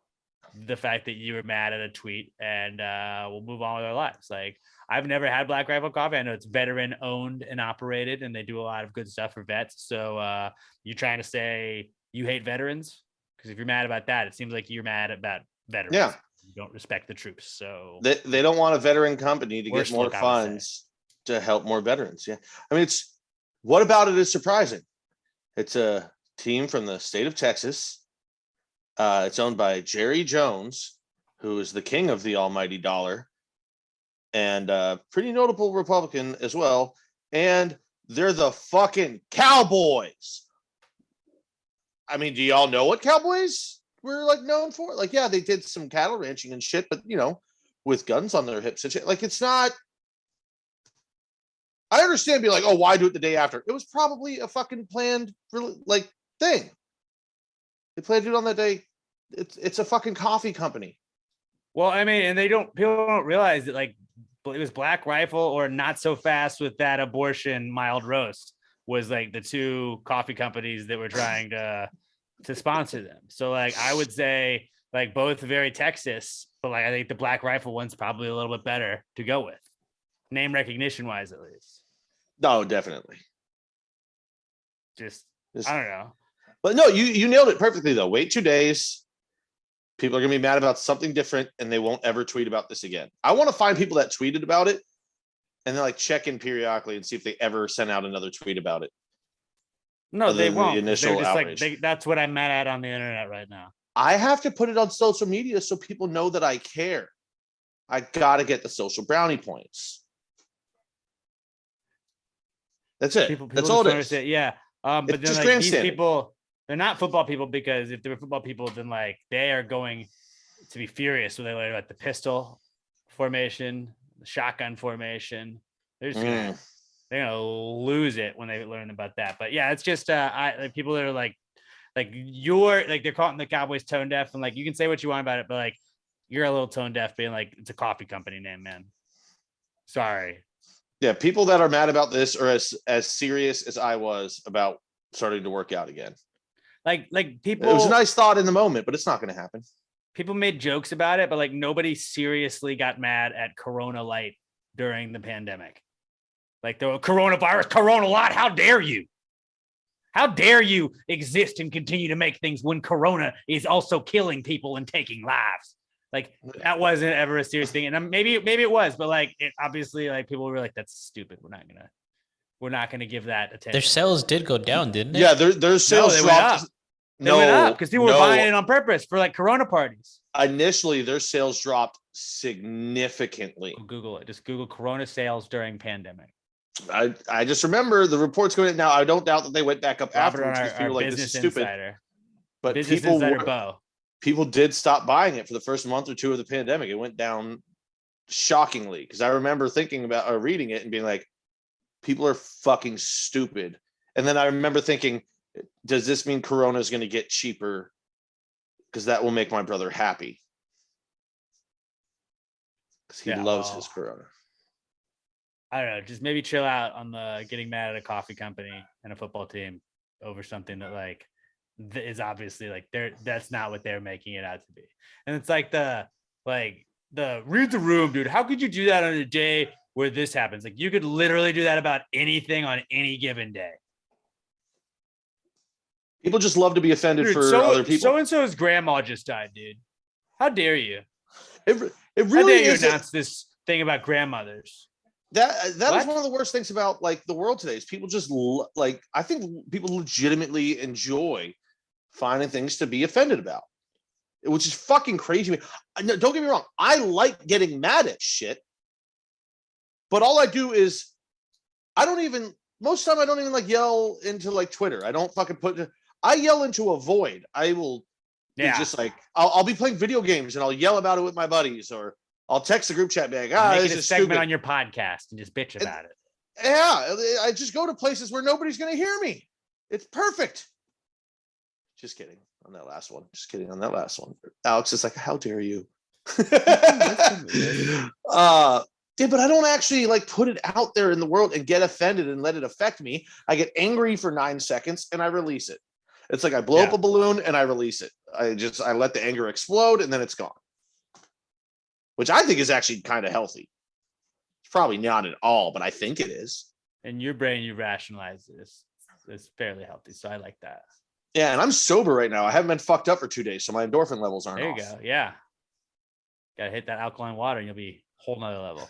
the fact that you were mad at a tweet, and we'll move on with our lives. Like I've never had Black Rifle Coffee. I know it's veteran owned and operated, and they do a lot of good stuff for vets. So you trying to say you hate veterans? Because if you're mad about that, it seems like you're mad about veterans. Yeah. You don't respect the troops. So they don't want a veteran company to get more funds to help more veterans. Yeah. I mean, what about it is surprising? It's a team from the state of Texas. It's owned by Jerry Jones, who is the king of the almighty dollar, and pretty notable Republican as well. And they're the fucking Cowboys. I mean, do y'all know what Cowboys were like known for? Like, yeah, they did some cattle ranching and shit, but with guns on their hips and shit. Like, it's not. I understand being like, oh, why do it the day after? It was probably a fucking planned thing. They planned it on that day. It's a fucking coffee company. Well, I mean, and people don't realize that like it was Black Rifle or Not So Fast with That Abortion Mild Roast was like the two coffee companies that were trying to sponsor them. So like I would say like both very Texas, but like I think the Black Rifle one's probably a little bit better to go with, name recognition wise at least. No, definitely. Just I don't know. But no, you nailed it perfectly though. Wait 2 days. People are gonna be mad about something different, and they won't ever tweet about this again. I want to find people that tweeted about it, and then like check in periodically and see if they ever sent out another tweet about it. No, they won't. The initial They're just outrage. like that's what I'm mad at on the internet right now. I have to put it on social media so people know that I care. I gotta get the social brownie points. That's it. People That's all it is. Yeah. But then like these people, they're not football people, because if they were football people, then like they are going to be furious when they learn about the pistol formation, the shotgun formation. They're just they're gonna lose it when they learn about that. But yeah, it's just people that are like you're like they're calling the Cowboys tone deaf, and like you can say what you want about it, but like you're a little tone deaf being like it's a coffee company name, man. Sorry. Yeah, people that are mad about this are as serious as I was about starting to work out again. Like people. It was a nice thought in the moment, but it's not going to happen. People made jokes about it, but like nobody seriously got mad at Corona Light during the pandemic. Like the coronavirus, Corona Light. How dare you? How dare you exist and continue to make things when Corona is also killing people and taking lives? Like that wasn't ever a serious thing, and maybe it was, but like it obviously like people were like, "That's stupid. We're not gonna give that attention." Their sales did go down, didn't they? Yeah, their sales dropped. They went up because people were buying it on purpose for like Corona parties. Initially, their sales dropped significantly. Google it. Just Google Corona sales during pandemic. I just remember the reports going now. I don't doubt that they went back up afterwards because people were like, this is stupid. Insider. But Business Insider people did stop buying it for the first month or two of the pandemic. It went down shockingly because I remember thinking about or reading it and being like, people are fucking stupid. And then I remember thinking, does this mean Corona is going to get cheaper? Because that will make my brother happy. Because he loves his Corona. I don't know. Just maybe chill out on the getting mad at a coffee company and a football team over something that like is obviously like that's not what they're making it out to be. And it's like the read the room, dude. How could you do that on a day where this happens? Like you could literally do that about anything on any given day. People just love to be offended for other people. So-and-so's grandma just died, dude. How dare you? It really How dare you announce this thing about grandmothers? That is one of the worst things about like the world today is people just like I think people legitimately enjoy finding things to be offended about, which is fucking crazy. Don't get me wrong. I like getting mad at shit, but all I do is most of the time I don't even like yell into like Twitter. I don't fucking I yell into a void. I will be just like, I'll be playing video games and I'll yell about it with my buddies, or I'll text the group chat back. Make it a segment on your podcast and just bitch about it. Yeah, I just go to places where nobody's going to hear me. It's perfect. Just kidding on that last one. Just kidding on that last one. Alex is like, how dare you? Yeah, but I don't actually like put it out there in the world and get offended and let it affect me. I get angry for 9 seconds and I release it. It's like I blow up a balloon and I release it. I let the anger explode and then it's gone. Which I think is actually kind of healthy. It's probably not at all, but I think it is. In your brain, you rationalize this. It's fairly healthy. So I like that. Yeah, and I'm sober right now. I haven't been fucked up for 2 days, so my endorphin levels aren't off. There you go. Yeah. Gotta hit that alkaline water and you'll be a whole nother level.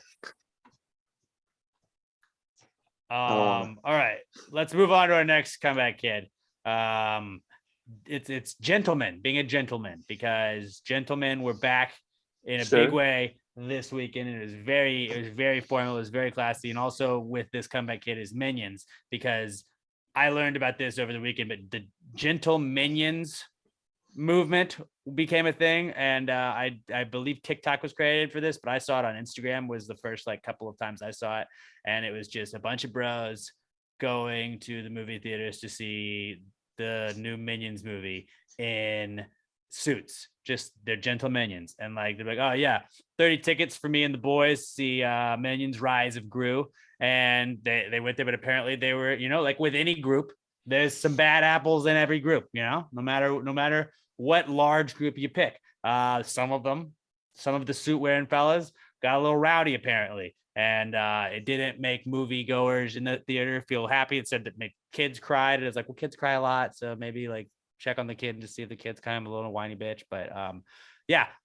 All right. Let's move on to our next comeback kid. It's gentlemen, being a gentleman, because gentlemen were back in a big way this weekend. And it was very formal, it was very classy. And also with this comeback kid is Minions, because I learned about this over the weekend, but the Gentle Minions movement became a thing. And I believe TikTok was created for this, but I saw it on Instagram, was the first like couple of times I saw it. And it was just a bunch of bros going to the movie theaters to see the new Minions movie in suits. Just they're gentle minions. And like, they're like, oh yeah, 30 tickets for me and the boys, see Minions Rise of Gru. And they went there, but apparently they were, like with any group, there's some bad apples in every group, no matter what large group you pick. Some of the suit wearing fellas got a little rowdy apparently. And it didn't make movie goers in the theater feel happy. It said that make kids cried. And it's like, well, kids cry a lot. So maybe like check on the kid and just see if the kid's kind of a little whiny bitch. But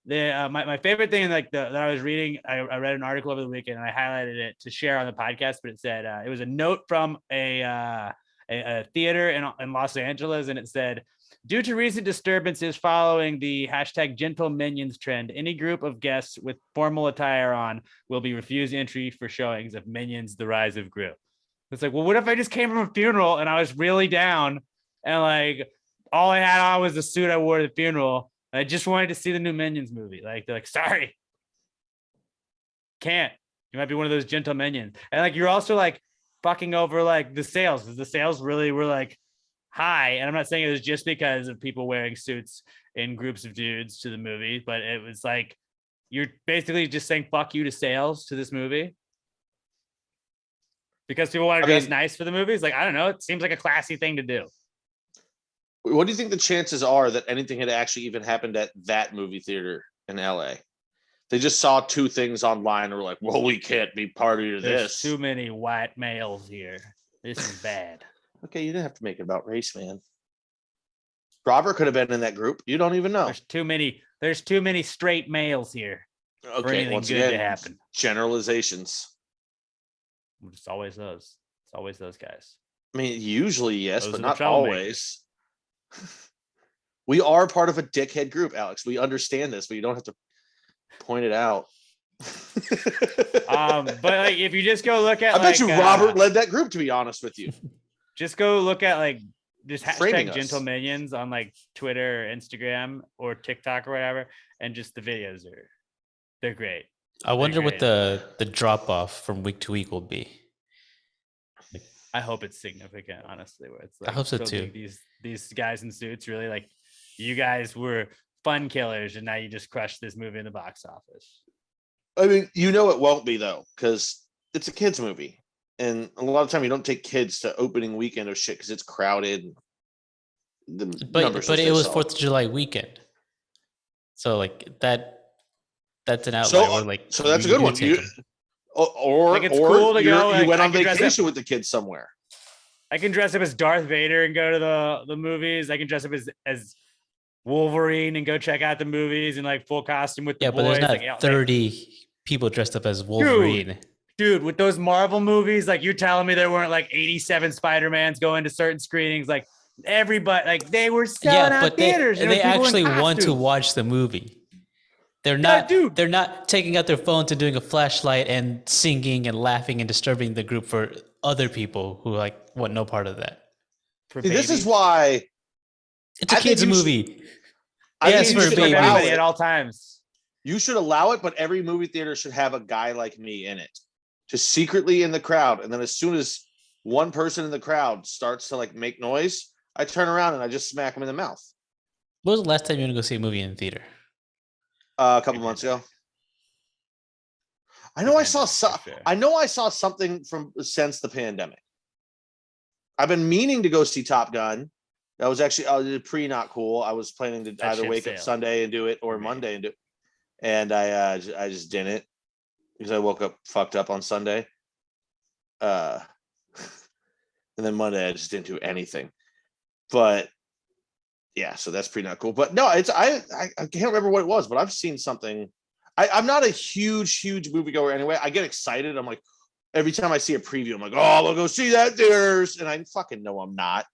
my favorite thing that I was reading, I read an article over the weekend and I highlighted it to share on the podcast, but it said it was a note from a theater in Los Angeles. And it said, due to recent disturbances following the hashtag Gentle Minions trend, any group of guests with formal attire on will be refused entry for showings of Minions: The Rise of Gru. It's like, well, what if I just came from a funeral and I was really down and like all I had on was the suit I wore to the funeral. I just wanted to see the new Minions movie. Like, they're like, sorry, can't. You might be one of those gentle minions. And like, you're also like fucking over like the sales, because the sales really were like high. And I'm not saying it was just because of people wearing suits in groups of dudes to the movie, but it was like, you're basically just saying fuck you to sales to this movie because people want to dress nice for the movies. Like, I don't know. It seems like a classy thing to do. What do you think the chances are that anything had actually even happened at that movie theater in LA? They just saw 2 things online and were like, well, we can't be party to There's this. Too many white males here. This is bad. Okay, you didn't have to make it about race, man. Robert could have been in that group. You don't even know. There's too many straight males here. Okay, for anything once good again, to happen. Generalizations. It's always those. It's always those guys. I mean, usually yes, Those but are not the troublemakers. always. We are part of a dickhead group, Alex. We understand this, but you don't have to point it out. But like, if you just go look at, I bet you Robert led that group, to be honest with you. Just go look at like just Framing hashtag us. Gentle Minions on like Twitter, or Instagram, or TikTok or whatever, and just the videos they're great. I wonder what the drop off from week to week will be. I hope it's significant, honestly. Where it's like, I hope so too. These guys in suits really like, you guys were fun killers, and now you just crushed this movie in the box office. I mean, it won't be though, because it's a kids movie, and a lot of time you don't take kids to opening weekend of shit because it's crowded. But it was 4th of July weekend, so like that's an outlier. So that's a good one. Or like, it's cool to go. You like, went on vacation with the kids somewhere. I can dress up as Darth Vader and go to the movies. I can dress up as Wolverine and go check out the movies in like full costume with the boys. But there's not 30 people dressed up as Wolverine. Dude, with those Marvel movies, like, you're telling me there weren't like 87 Spider-Mans going to certain screenings, like everybody, like they were selling out theaters. They actually want to watch the movie. They're not. They're not taking out their phones and doing a flashlight and singing and laughing and disturbing the group for other people who like want no part of that. See, this is why it's a kids movie. Yes, for everybody at all times. You should allow it, but every movie theater should have a guy like me in it, just secretly in the crowd. And then as soon as one person in the crowd starts to like make noise, I turn around and I just smack him in the mouth. When was the last time you went to go see a movie in theater? A couple months ago. I know I saw something from since the pandemic. I've been meaning to go see Top Gun. That was actually not cool. I was planning to either wake up Sunday and do it or Monday and do it. And I just didn't because I woke up fucked up on Sunday. And then Monday I just didn't do anything. But yeah, so that's pretty not cool. But no, I can't remember what it was, but I've seen something. I'm not a huge moviegoer anyway. I get excited. I'm like, every time I see a preview, I'm like, oh, I'll go see that theaters. And I fucking know I'm not.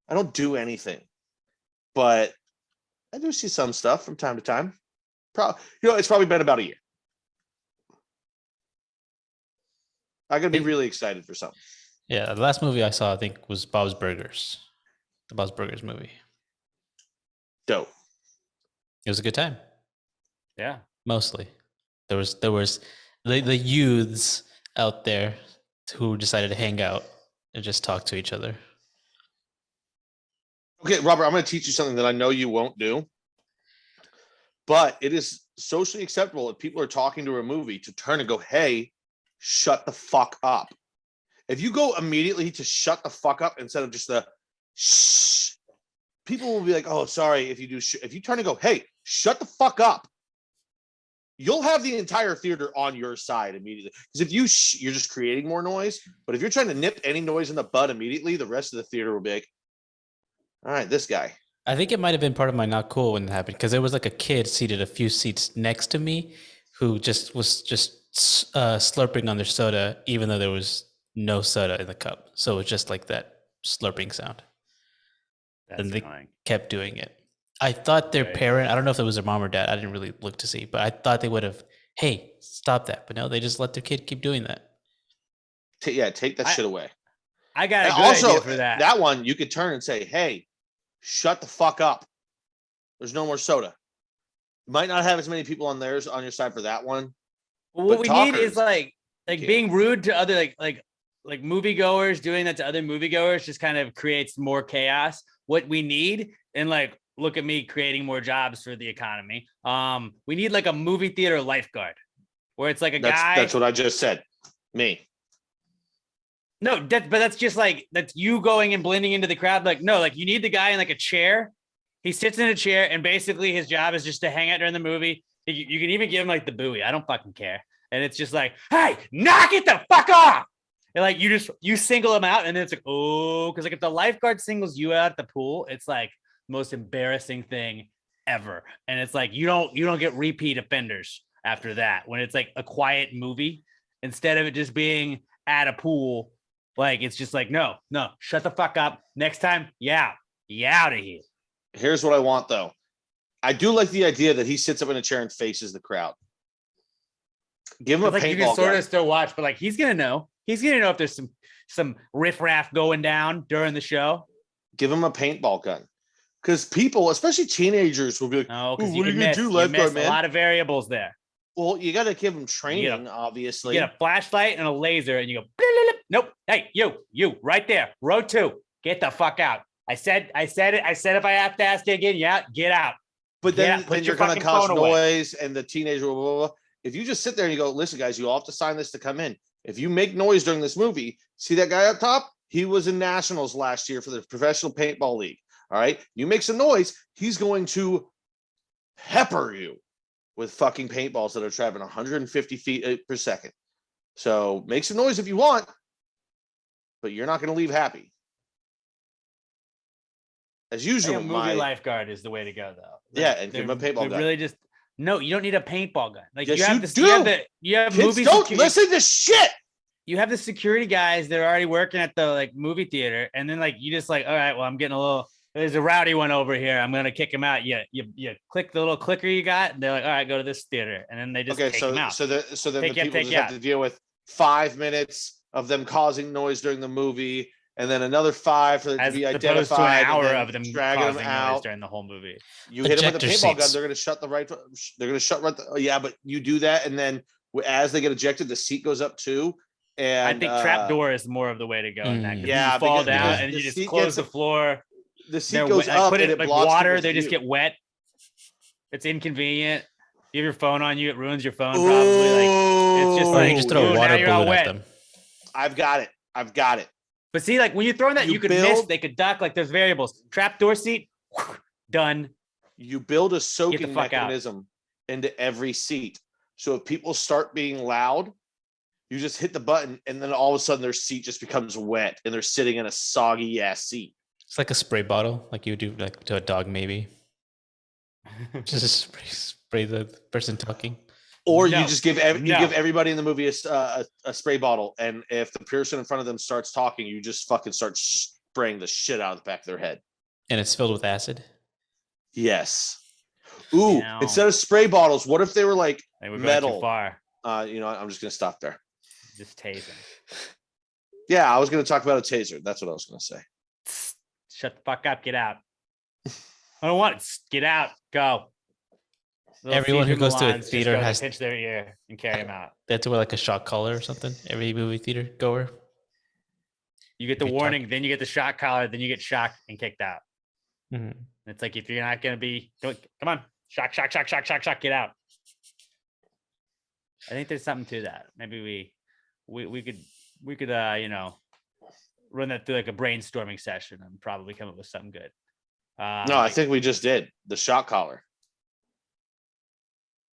I don't do anything. But I do see some stuff from time to time. It's probably been about a year. I'm gonna be really excited for something. Yeah, the last movie I saw, I think, was Bob's Burgers. The Bob's Burgers movie. Dope. It was a good time. Yeah. Mostly. There was the youths out there who decided to hang out and just talk to each other. Okay, Robert, I'm going to teach you something that I know you won't do. But it is socially acceptable if people are talking to a movie to turn and go, hey, shut the fuck up. If you go immediately to shut the fuck up instead of just the shh, people will be like, oh, sorry. If you turn and go, hey, shut the fuck up, you'll have the entire theater on your side immediately. Because if you're just creating more noise. But if you're trying to nip any noise in the bud immediately, the rest of the theater will be like, all right, this guy. I think it might have been part of my not cool when it happened because there was like a kid seated a few seats next to me who was slurping on their soda, even though there was no soda in the cup. So it was just like that slurping sound. That's and they annoying. kept doing it. I thought their parent, I don't know if it was their mom or dad. I didn't really look to see, but I thought they would have, hey, stop that. But no, they just let their kid keep doing that. Take that shit away. I got a good idea for that. That one, you could turn and say, hey, shut the fuck up. There's no more soda. You might not have as many people on your side for that one. Well, what we need is like being rude to other like moviegoers. Doing that to other moviegoers just kind of creates more chaos. What we need, and like, look at me creating more jobs for the economy. We need like a movie theater lifeguard where it's like a guy. That's what I just said. Me. No, but that's just like, that's you going and blending into the crowd. Like, no, like you need the guy in like a chair. He sits in a chair and basically his job is just to hang out during the movie. You can even give him like the buoy. I don't fucking care. And it's just like, hey, knock it the fuck off. And like, you single him out and then it's like, oh, because like if the lifeguard singles you out at the pool, it's like most embarrassing thing ever. And it's like, you don't get repeat offenders after that. When it's like a quiet movie, instead of it just being at a pool, like, it's just like, no, shut the fuck up. Next time, you out of here. Here's what I want, though. I do like the idea that he sits up in a chair and faces the crowd. Give him a paintball gun. You can sort of still watch, but like, he's gonna know. He's gonna know if there's some riffraff going down during the show. Give him a paintball gun, because people, especially teenagers, will be like, "Oh, because you can miss a lot of variables there." Well, you got to give them training, obviously. You get a flashlight and a laser, and you go, nope. Hey, you, right there, row 2, get the fuck out. I said it. I said if I have to ask you again, get out. But then you're going to cause noise, and the teenager will. Blah, blah, blah. If you just sit there and you go, listen, guys, you all have to sign this to come in. If you make noise during this movie, see that guy up top? He was in nationals last year for the Professional Paintball League. All right, you make some noise, he's going to pepper you with fucking paintballs that are traveling 150 feet per second. So make some noise if you want, but you're not going to leave happy. As usual, a movie lifeguard is the way to go, though. Yeah, and give him a paintball gun. Really just no. You don't need a paintball gun. Like, yes, you have Kids movies. Don't listen to shit. You have the security guys that are already working at the like movie theater, and then like you just like, all right, well, I'm getting a little. There's a rowdy one over here. I'm gonna kick him out. You click the little clicker you got, and they're like, all right, go to this theater, and then they just take him out. So then the people just have to deal with 5 minutes of them causing noise during the movie, and then another 5 for them to be identified. To an hour of them dragging them out during the whole movie. You hit them with a paintball gun, they're gonna shut the right. They're gonna shut right. But you do that, and then as they get ejected, the seat goes up too. And I think trapdoor is more of the way to go in that. Yeah, you fall down and you just close the floor. the seat goes up put and it it like blocks water. people's They just view. get wet. It's inconvenient. You have your phone on you, it ruins your phone probably. Like it's just Or like you just throw a now water you're all balloon at wet. them. I've got it. But see, like when you're throwing that, you could miss. build- They could duck. Like there's variables. Trapdoor seat, done. You build a Get the soaking fuck out. mechanism into every seat. So if people start being loud, you just hit the button and then all of a sudden their seat just becomes wet and they're sitting in a soggy ass seat. It's like a spray bottle, like you would do like to a dog, maybe. Just spray the person talking. Or No, you just give you no. give everybody in the movie a spray bottle, and if the person in front of them starts talking, you just fucking start spraying the shit out of the back of their head. And it's filled with acid. Yes. Ooh, No. instead of spray bottles, what if they were like They were going metal? too far. You know, I'm just gonna stop there. Just tasing. Yeah, I was gonna talk about a taser. That's what I was gonna say. Shut the fuck up. Get out. I don't want it. Get out. Go. Little Everyone who Caesar goes to a Milans just theater go to has- pinch their ear and carry them out. They have to wear like a shock collar or something. Every movie theater goer. You get the If you warning, then you get the shock collar, then you get shocked and kicked out. Mhm. It's like if you're not gonna be, come on, shock, get out. I think there's something to that. Maybe we could you know, run that through like a brainstorming session and probably come up with something good. No, I think we just did the shock collar.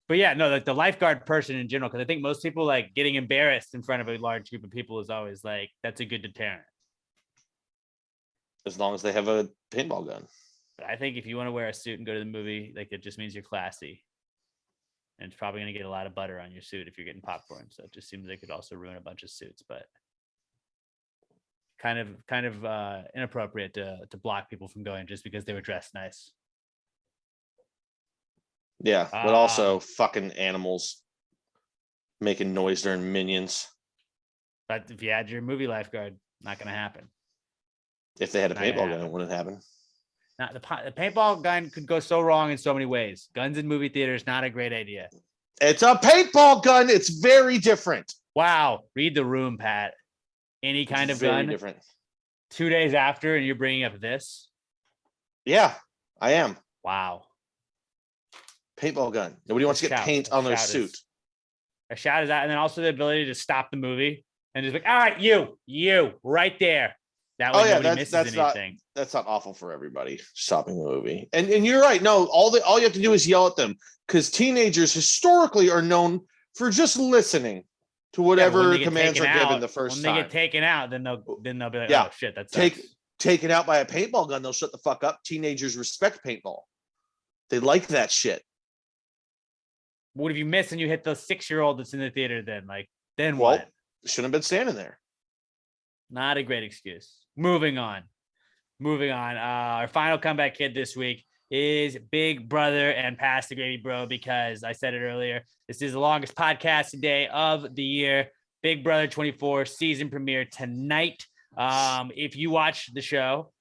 But yeah, no, like the lifeguard person in general, because I think most people like getting embarrassed in front of a large group of people is always like that's a good deterrent. As long as they have a paintball gun. But I think if you want to wear a suit and go to the movie, like it just means you're classy. And it's probably going to get a lot of butter on your suit if you're getting popcorn. So it just seems like it could also ruin a bunch of suits, but kind of inappropriate to block people from going just because they were dressed nice. Yeah, but also fucking animals making noise during Minions. But if you had your movie lifeguard, not going to happen. If they had a Not gonna paintball gun, happen. it wouldn't happen. Not the paintball gun could go so wrong in so many ways. Guns in movie theaters, not a great idea. It's a paintball gun. It's very different. Wow. Read the room, Pat. Any kind It's of very gun different. 2 days after, and you're bringing up this. Yeah, I am. Wow. Paintball gun. Nobody wants to get paint on their suit. A shout is that, and then also the ability to stop the movie and just like, all right, you right there. That way nobody misses anything. That's not awful for everybody stopping the movie. And you're right. No, all you have to do is yell at them because teenagers historically are known for just listening to whatever commands are given the first time. When they get taken out, then they'll be like, Yeah. oh shit, that's taken out by a paintball gun. They'll shut the fuck up. Teenagers respect paintball. They like that shit. What if you miss and you hit the 6-year-old that's in the theater? Then Well, what? shouldn't have been standing there. Not a great excuse. Moving on. Our final comeback kid this week is Big Brother and Pass the Gravy Bro, because I said it earlier. This is the longest podcast today of the year. Big Brother 24 season premiere tonight. If you watch the show,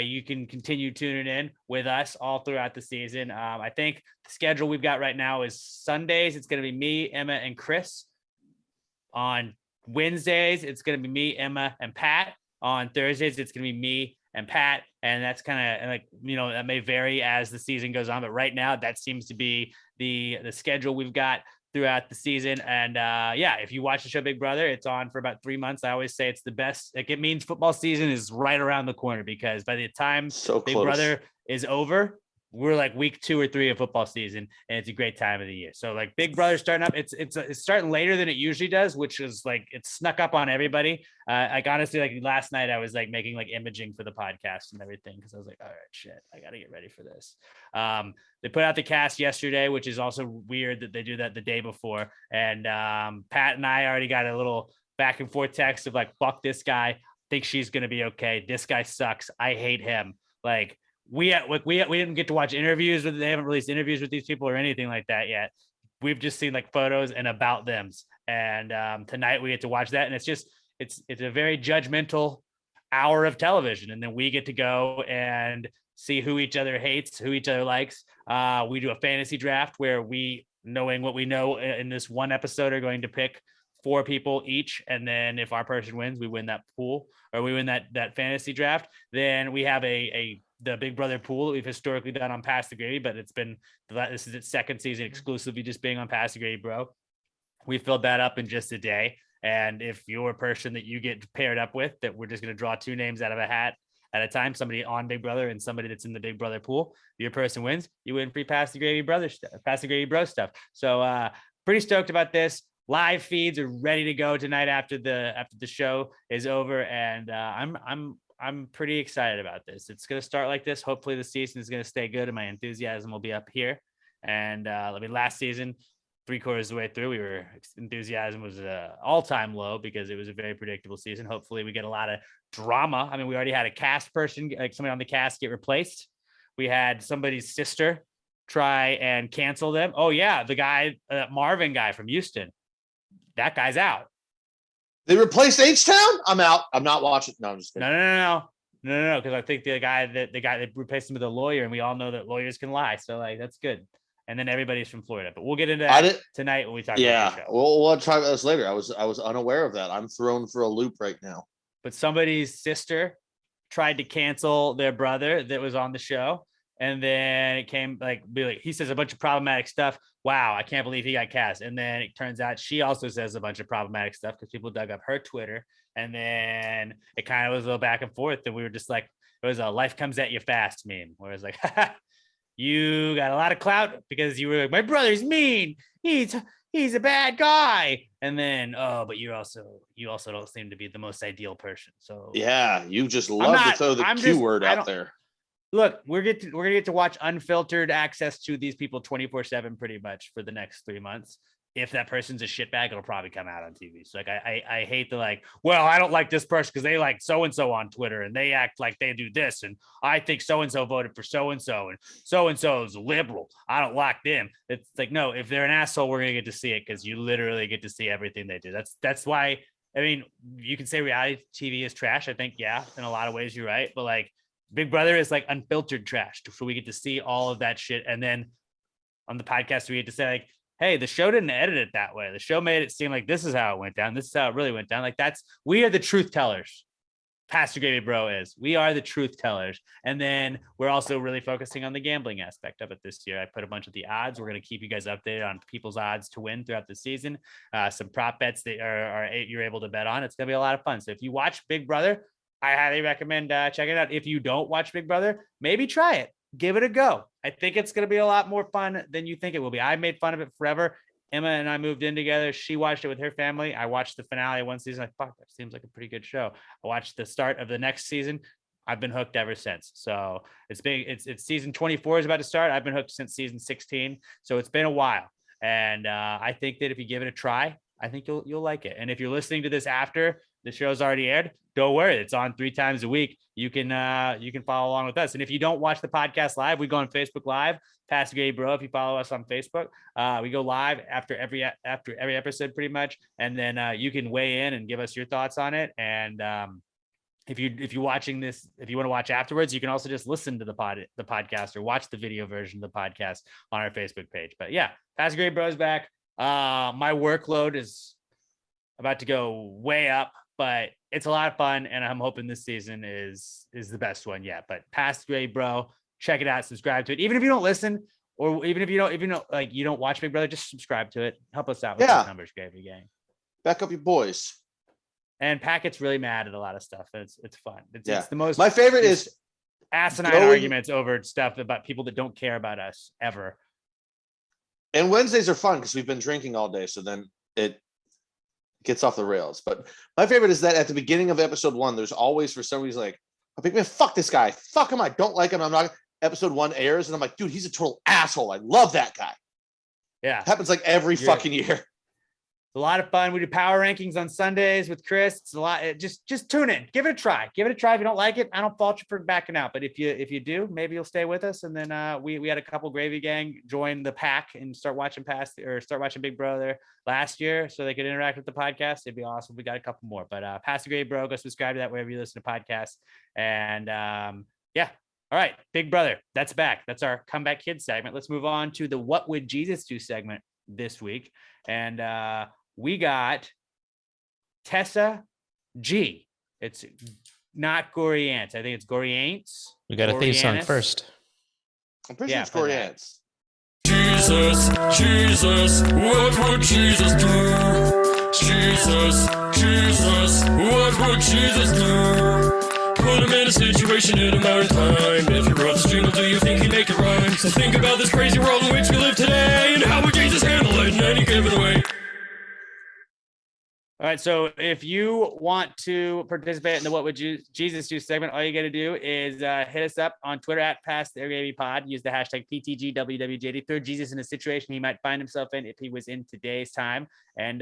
you can continue tuning in with us all throughout the season. I think the schedule we've got right now is Sundays. It's going to be me, Emma, and Chris. On Wednesdays, it's going to be me, Emma, and Pat. On Thursdays, it's going to be me and Pat. And that's kind of like, you know, that may vary as the season goes on. But right now, that seems to be the schedule we've got throughout the season. And yeah, if you watch the show Big Brother, it's on for about 3 months. I always say it's the best. Like, it means football season is right around the corner, because by the time Big Brother is over, we're like week 2 or 3 of football season, and it's a great time of the year. So like Big Brother starting up, it's starting later than it usually does, which is like, it's snuck up on everybody. Like honestly, like last night I was like making like imaging for the podcast and everything, because I was like, all right, shit, I got to get ready for this. They put out the cast yesterday, which is also weird that they do that the day before. And Pat and I already got a little back and forth text of like, fuck this guy, think she's gonna be okay. This guy sucks. I hate him. Like, we didn't get to watch interviews with, they haven't released interviews with these people or anything like that yet. We've just seen like photos and about thems. And tonight we get to watch that. And it's a very judgmental hour of television. And then we get to go and see who each other hates, who each other likes. We do a fantasy draft where we, knowing what we know in this one episode, are going to pick 4 people each. And then if our person wins, we win that pool, or we win that fantasy draft. Then we have a the Big Brother pool that we've historically done on Pass the Gravy, but this is its second season exclusively just being on Pass the Gravy, bro. We filled that up in just a day. And if you're a person that you get paired up with, that we're just going to draw 2 names out of a hat at a time, somebody on Big Brother and somebody that's in the Big Brother pool, your person wins, you win free Pass the Gravy Brother stuff, Pass the Gravy Bro stuff. So pretty stoked about this. Live feeds are ready to go tonight after the show is over. And I'm pretty excited about this. It's going to start like this. Hopefully the season is going to stay good and my enthusiasm will be up here. And last season, 3/4 of the way through, enthusiasm was all-time low because it was a very predictable season. Hopefully we get a lot of drama. I mean, we already had a cast person, like somebody on the cast, get replaced. We had somebody's sister try and cancel them. Oh yeah, the guy, Marvin guy from Houston, that guy's out. They replaced H-Town? I'm out. I'm not watching. No, I'm just kidding. No. Because I think the guy they replaced him with a lawyer, and we all know that lawyers can lie. So like that's good. And then everybody's from Florida, but we'll get into that tonight when we talk about the show. We'll try this later. I was unaware of that. I'm thrown for a loop right now. But somebody's sister tried to cancel their brother that was on the show. And then it came he says a bunch of problematic stuff. Wow, I can't believe he got cast. And then it turns out she also says a bunch of problematic stuff because people dug up her Twitter. And then it kind of was a little back and forth. And we were just like, it was a life comes at you fast meme where it's like, you got a lot of clout because you were like, my brother's mean. He's a bad guy. And then, but you also don't seem to be the most ideal person. So yeah, you just love to throw the Q word out there. Look, we're gonna get to watch unfiltered access to these people 24/7 pretty much for the next 3 months. If that person's a shitbag, it'll probably come out on TV. So like I hate the I don't like this person because they like so-and-so on Twitter and they act like they do this. And I think so-and-so voted for so-and-so and so-and-so is liberal. I don't like them. It's like, no, if they're an asshole, we're gonna get to see it because you literally get to see everything they do. That's why, I mean, you can say reality TV is trash. I think, yeah, in a lot of ways you're right. But like Big Brother is like unfiltered trash. So we get to see all of that shit. And then on the podcast, we get to say like, hey, the show didn't edit it that way. The show made it seem like this is how it went down. This is how it really went down. Like we are the truth tellers. Pastor Gravy Bro is. We are the truth tellers. And then we're also really focusing on the gambling aspect of it this year. I put a bunch of the odds. We're going to keep you guys updated on people's odds to win throughout the season. Some prop bets that you're able to bet on. It's going to be a lot of fun. So if you watch Big Brother, I highly recommend checking it out. If you don't watch Big Brother, maybe try it. Give it a go. I think it's going to be a lot more fun than you think it will be. I made fun of it forever. Emma and I moved in together. She watched it with her family. I watched the finale one season. I thought that seems like a pretty good show. I watched the start of the next season. I've been hooked ever since. So it's season 24 is about to start. I've been hooked since season 16. So it's been a while. And I think that if you give it a try, I think you'll like it. And if you're listening to this after the show's already aired, don't worry. It's on 3 times a week. You can follow along with us. And if you don't watch the podcast live, we go on Facebook Live, Pastor Gay Bro. If you follow us on Facebook, we go live after every episode pretty much. And then you can weigh in and give us your thoughts on it. And if you're watching this, if you want to watch afterwards, you can also just listen to the podcast or watch the video version of the podcast on our Facebook page. But yeah, Pastor Gay Bro's back. My workload is about to go way up, but it's a lot of fun, and I'm hoping this season is the best one yet. But Past Grade Bro, check it out, subscribe to it. Even if you don't listen, or even if you don't watch Big Brother, just subscribe to it. Help us out with those numbers, Gravy Gang. Back up your boys. And Packet's really mad at a lot of stuff. It's fun. It's the most. My favorite is asinine arguments over stuff about people that don't care about us ever. And Wednesdays are fun because we've been drinking all day, so then it gets off the rails. But my favorite is that at the beginning of episode 1, there's always, for some reason, like, a big man, fuck this guy, fuck him, I don't like him, I'm not. Episode 1 airs, and I'm like, dude, he's a total asshole. I love that guy. Yeah, it happens like every fucking year. A lot of fun. We do power rankings on Sundays with Chris. It's a lot. Just tune in. Give it a try. Give it a try. If you don't like it, I don't fault you for backing out. But if you do, maybe you'll stay with us. And then we had a couple Gravy Gang join the pack and start watching Big Brother last year, so they could interact with the podcast. It'd be awesome. We got a couple more. But Past the Gravy Bro, go subscribe to that wherever you listen to podcasts. And yeah. All right, Big Brother. That's back. That's our Comeback Kids segment. Let's move on to the What Would Jesus Do segment this week. And we got Tessa G. It's not Goriantz. I think it's Goriantz. We got a theme song first. I'm pretty sure it's Corianis. Jesus, Jesus, what would Jesus do? Jesus, Jesus, what would Jesus do? Put him in a situation in a matter of time. If you wrote this jingle, do you think he'd make it rhyme? So think about this crazy world in which we live today, and how would Jesus handle it in any given way? All right, so if you want to participate in the What Would Jesus Do segment, all you got to do is hit us up on Twitter at @PastTheAirGavyPod. Use the hashtag PTGWWJD. Throw Jesus in a situation he might find himself in if he was in today's time. And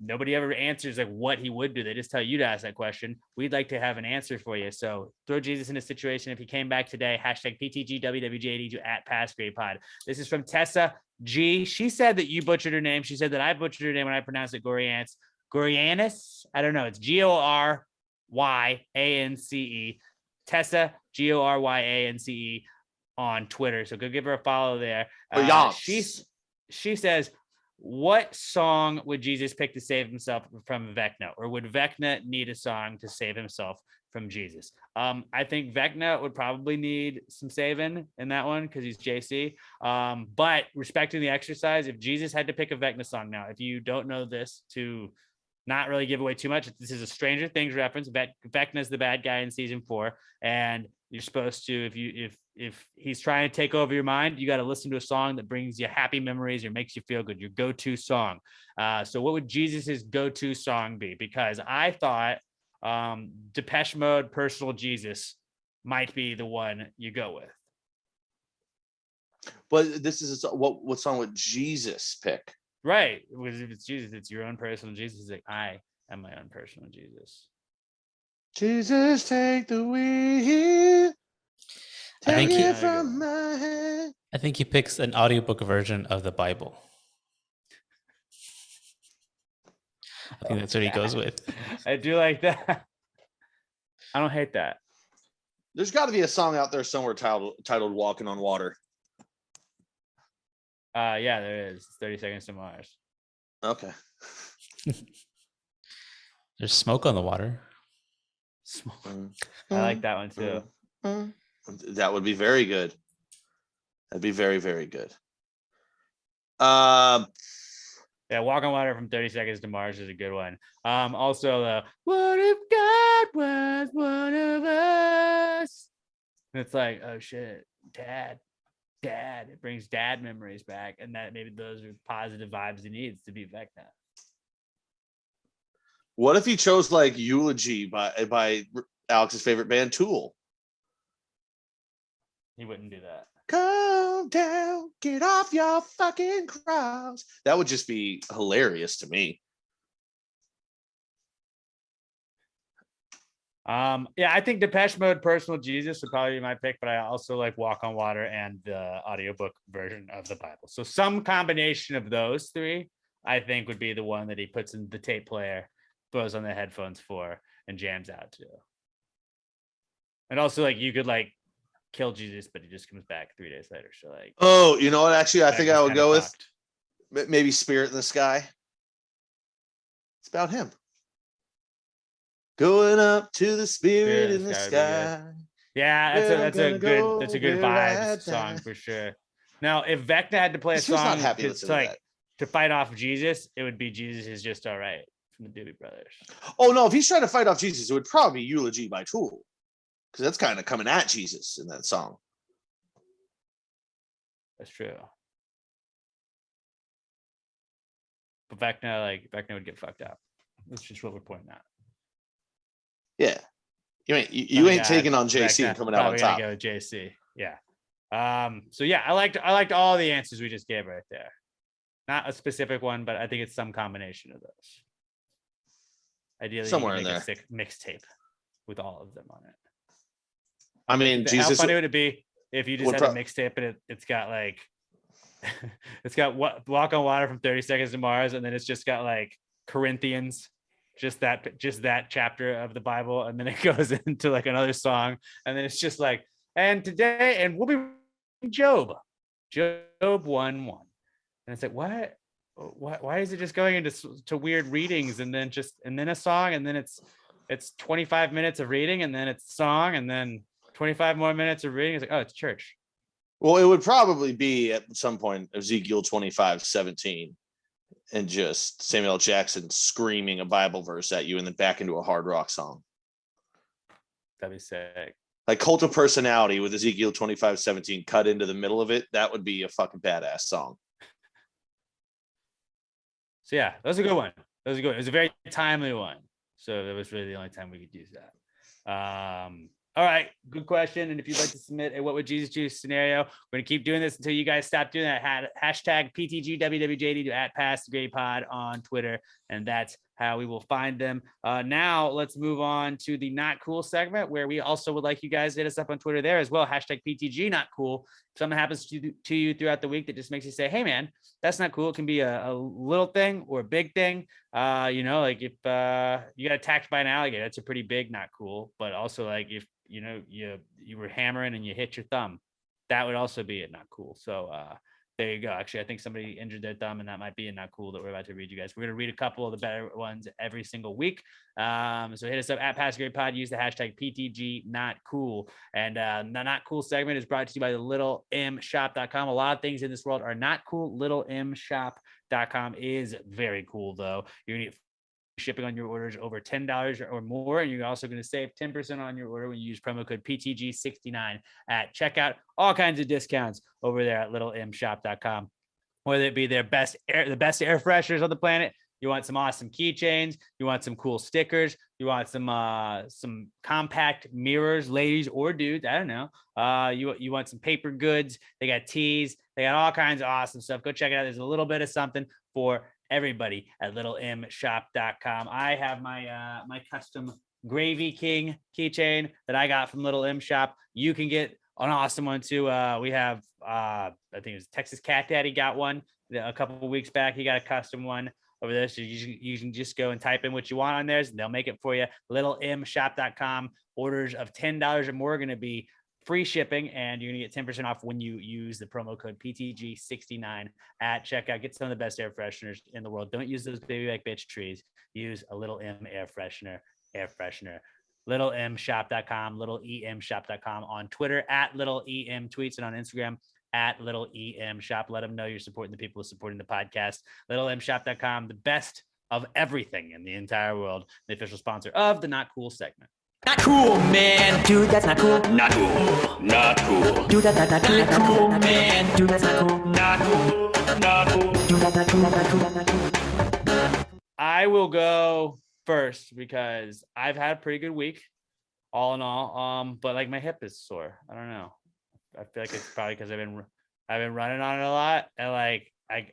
nobody ever answers like what he would do. They just tell you to ask that question. We'd like to have an answer for you. So throw Jesus in a situation if he came back today. Hashtag PTGWWJD to @PastGavyPod. This is from Tessa G. She said that you butchered her name. She said that I butchered her name when I pronounced it Gorianis. I don't know. It's Goryance. Tessa, Goryance on Twitter. So go give her a follow there. She says, what song would Jesus pick to save himself from Vecna? Or would Vecna need a song to save himself from Jesus? I think Vecna would probably need some saving in that one because he's JC. But respecting the exercise, if Jesus had to pick a Vecna song now, if you don't know this, to not really give away too much, this is a Stranger Things reference. Vecna's the bad guy in season 4, and you're supposed to, if he's trying to take over your mind, you got to listen to a song that brings you happy memories or makes you feel good, your go-to song. So what would Jesus's go-to song be? Because I thought Depeche Mode, Personal Jesus might be the one you go with. But this is what song would Jesus pick? Right. Because if it's Jesus, it's your own personal Jesus. It's like, I am my own personal Jesus. Jesus, take the wheel. I think he picks an audiobook version of the Bible. I think that's what he goes with. I do like that. I don't hate that. There's got to be a song out there somewhere titled Walking on Water. Yeah, there is. 30 Seconds to Mars. Okay. There's Smoke on the Water. I like that one too. That would be very good. That'd be very, very good. Yeah, Walk on Water from 30 Seconds to Mars is a good one. Also, what if God was one of us? It's like, oh shit, Dad. It brings dad memories back, and that maybe those are positive vibes he needs to be Vecna. What if he chose like Eulogy by Alex's favorite band, Tool? He wouldn't do that. Come down, get off your fucking cross. That would just be hilarious to me. Yeah, I think Depeche Mode, Personal Jesus would probably be my pick, but I also like Walk on Water and the audiobook version of the Bible. So some combination of those three, I think, would be the one that he puts in the tape player, throws on the headphones for, and jams out to. And also, like, you could like kill Jesus, but he just comes back 3 days later. So like, oh, you know what? Actually, I think I would go with maybe Spirit in the Sky. It's about him. Going up to the Spirit in the sky. Yeah, that's a good vibe song for sure. Now, if Vecna had to play a song to fight off Jesus, it would be Jesus Is Just All Right from the Doobie Brothers. Oh no, if he's trying to fight off Jesus, it would probably be Eulogy by Tool, because that's kind of coming at Jesus in that song. That's true. But Vecna would get fucked up. That's just what we're pointing out. Yeah, you ain't taking on JC and coming out on top. Go with JC. Yeah. So yeah, I liked all the answers we just gave right there. Not a specific one, but I think it's some combination of those. Ideally, somewhere in there, a sick mixtape with all of them on it. I mean, Jesus. How funny would it be if you just had a mixtape and it's got like, it's got Walk on Water from 30 Seconds to Mars, and then it's just got like Corinthians. Just that chapter of the Bible, and then it goes into like another song, and then it's just like, and today, and we'll be Job 1:1, and it's like, what? Why is it just going into weird readings, and then a song, and then it's 25 minutes of reading, and then it's a song, and then 25 more minutes of reading. It's like, oh, it's church. Well, it would probably be at some point Ezekiel 25:17 and just Samuel L. Jackson screaming a Bible verse at you and then back into a hard rock song. That'd be sick. Like Cult of Personality with Ezekiel 25:17 cut into the middle of it. That would be a fucking badass song. So yeah, that was a good one. That was a good one. It was a very timely one. So that was really the only time we could use that. All right, good question. And if you'd like to submit a what would Jesus do scenario, we're gonna keep doing this until you guys stop doing that. Hashtag PTGWWJD to @PassTheGrayPod on Twitter, and that's how we will find them. Now let's move on to the not cool segment, where we also would like you guys to hit us up on Twitter there as well. Hashtag PTG not cool. If something happens to you throughout the week that just makes you say, hey man, that's not cool. It can be a little thing or a big thing. Like if you got attacked by an alligator, that's a pretty big not cool. But also like if you were hammering and you hit your thumb, that would also be a not cool. So there you go. Actually, I think somebody injured their thumb, and that might be a not cool that we're about to read you guys. We're going to read a couple of the better ones every single week. So hit us up @PassGrayPod. Use the hashtag PTG not cool. And the not cool segment is brought to you by the littlemshop.com. A lot of things in this world are not cool. Littlemshop.com is very cool, though. You're going to get shipping on your orders over $10 or more, and you're also going to save 10% on your order when you use promo code PTG69 at checkout. All kinds of discounts over there at littlemshop.com, whether it be the best air fresheners on the planet. You want some awesome keychains, you want some cool stickers, you want some compact mirrors, ladies or dudes, I don't know. You want some paper goods. They got teas, they got all kinds of awesome stuff. Go check it out. There's a little bit of something for everybody at littlemshop.com. I have my my custom Gravy King keychain that I got from Little M Shop. You can get an awesome one too. We have I think it was Texas Cat Daddy got one a couple of weeks back. He got a custom one over there. So you can just go and type in what you want on theirs and they'll make it for you. littlemshop.com. Orders of $10 or more are going to be free shipping, and you're gonna get 10% off when you use the promo code PTG69 at checkout. Get some of the best air fresheners in the world. Don't use those baby back bitch trees. Use a Little M air freshener. littlemshop.com, littlemshop.com on Twitter at littlemtweets, and on Instagram at littlemshop. Let them know you're supporting the people supporting the podcast. littlemshop.com, the best of everything in the entire world, the official sponsor of the Not Cool segment. Not cool, man. Dude, that's not cool. Not cool. Not cool. Dude, that's not cool. Not cool, man. Dude, that's not cool. Not cool. Not cool. Dude, that's not cool. Not cool. Not cool. I will go first because I've had a pretty good week, all in all. But like my hip is sore. I don't know. I feel like it's probably because I've been running on it a lot, and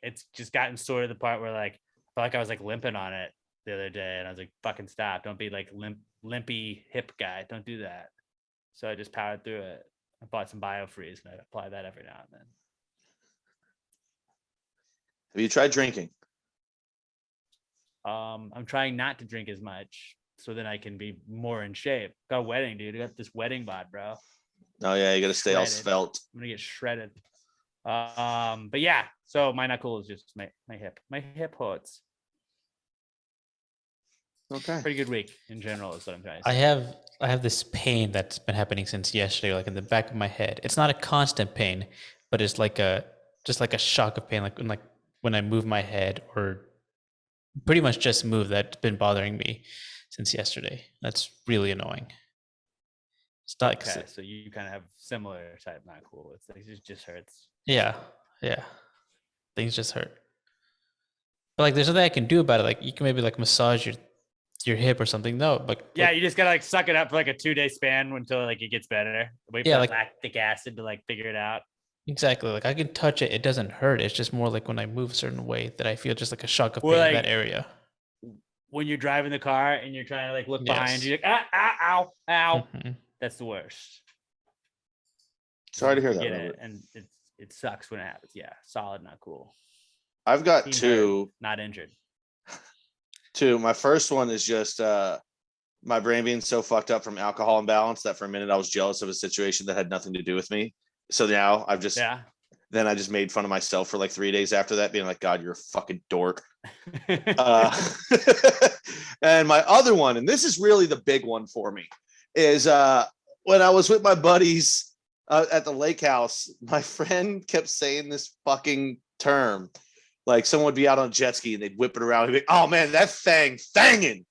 it's just gotten sore to the part where like I felt like I was like limping on it the other day, and I was like, fucking stop. Don't be like limpy hip guy. Don't do that. So I just powered through it. I bought some BioFreeze and I apply that every now and then. Have you tried drinking? I'm trying not to drink as much so then I can be more in shape. Got a wedding, dude. I got this wedding bod, bro. Oh yeah, you gotta stay all svelte. I'm gonna get shredded. But yeah, so my not cool is just my hip. My hip hurts. Okay. Pretty good week in general is what I'm trying to say. I have this pain that's been happening since yesterday, like in the back of my head. It's not a constant pain, but it's like a shock of pain, like when I move my head or pretty much just move. That's been bothering me since yesterday. That's really annoying. It's not okay, so you kind of have similar type not cool. It's like it just hurts. Yeah. Things just hurt. But like there's nothing I can do about it. Like you can maybe like massage your hip or something. No, but yeah, you just gotta like suck it up for like a 2-day span until like it gets better. Wait for lactic acid to like figure it out. Exactly. Like I can touch it, it doesn't hurt. It's just more like when I move a certain way that I feel just like a shock of pain in that area. When you're driving the car and you're trying to like look behind you, like ow. Mm-hmm. That's the worst. Sorry to hear that. It, and it sucks when it happens. Yeah, solid, not cool. I've got two. Not injured. Two. My first one is just my brain being so fucked up from alcohol imbalance that for a minute I was jealous of a situation that had nothing to do with me. So now I've just then I just made fun of myself for like 3 days after that, being like, God, you're a fucking dork. And my other one, and this is really the big one for me, is when I was with my buddies at the lake house, my friend kept saying this fucking term. Like someone would be out on a jet ski and they'd whip it around. He'd be, oh man, that thangin'.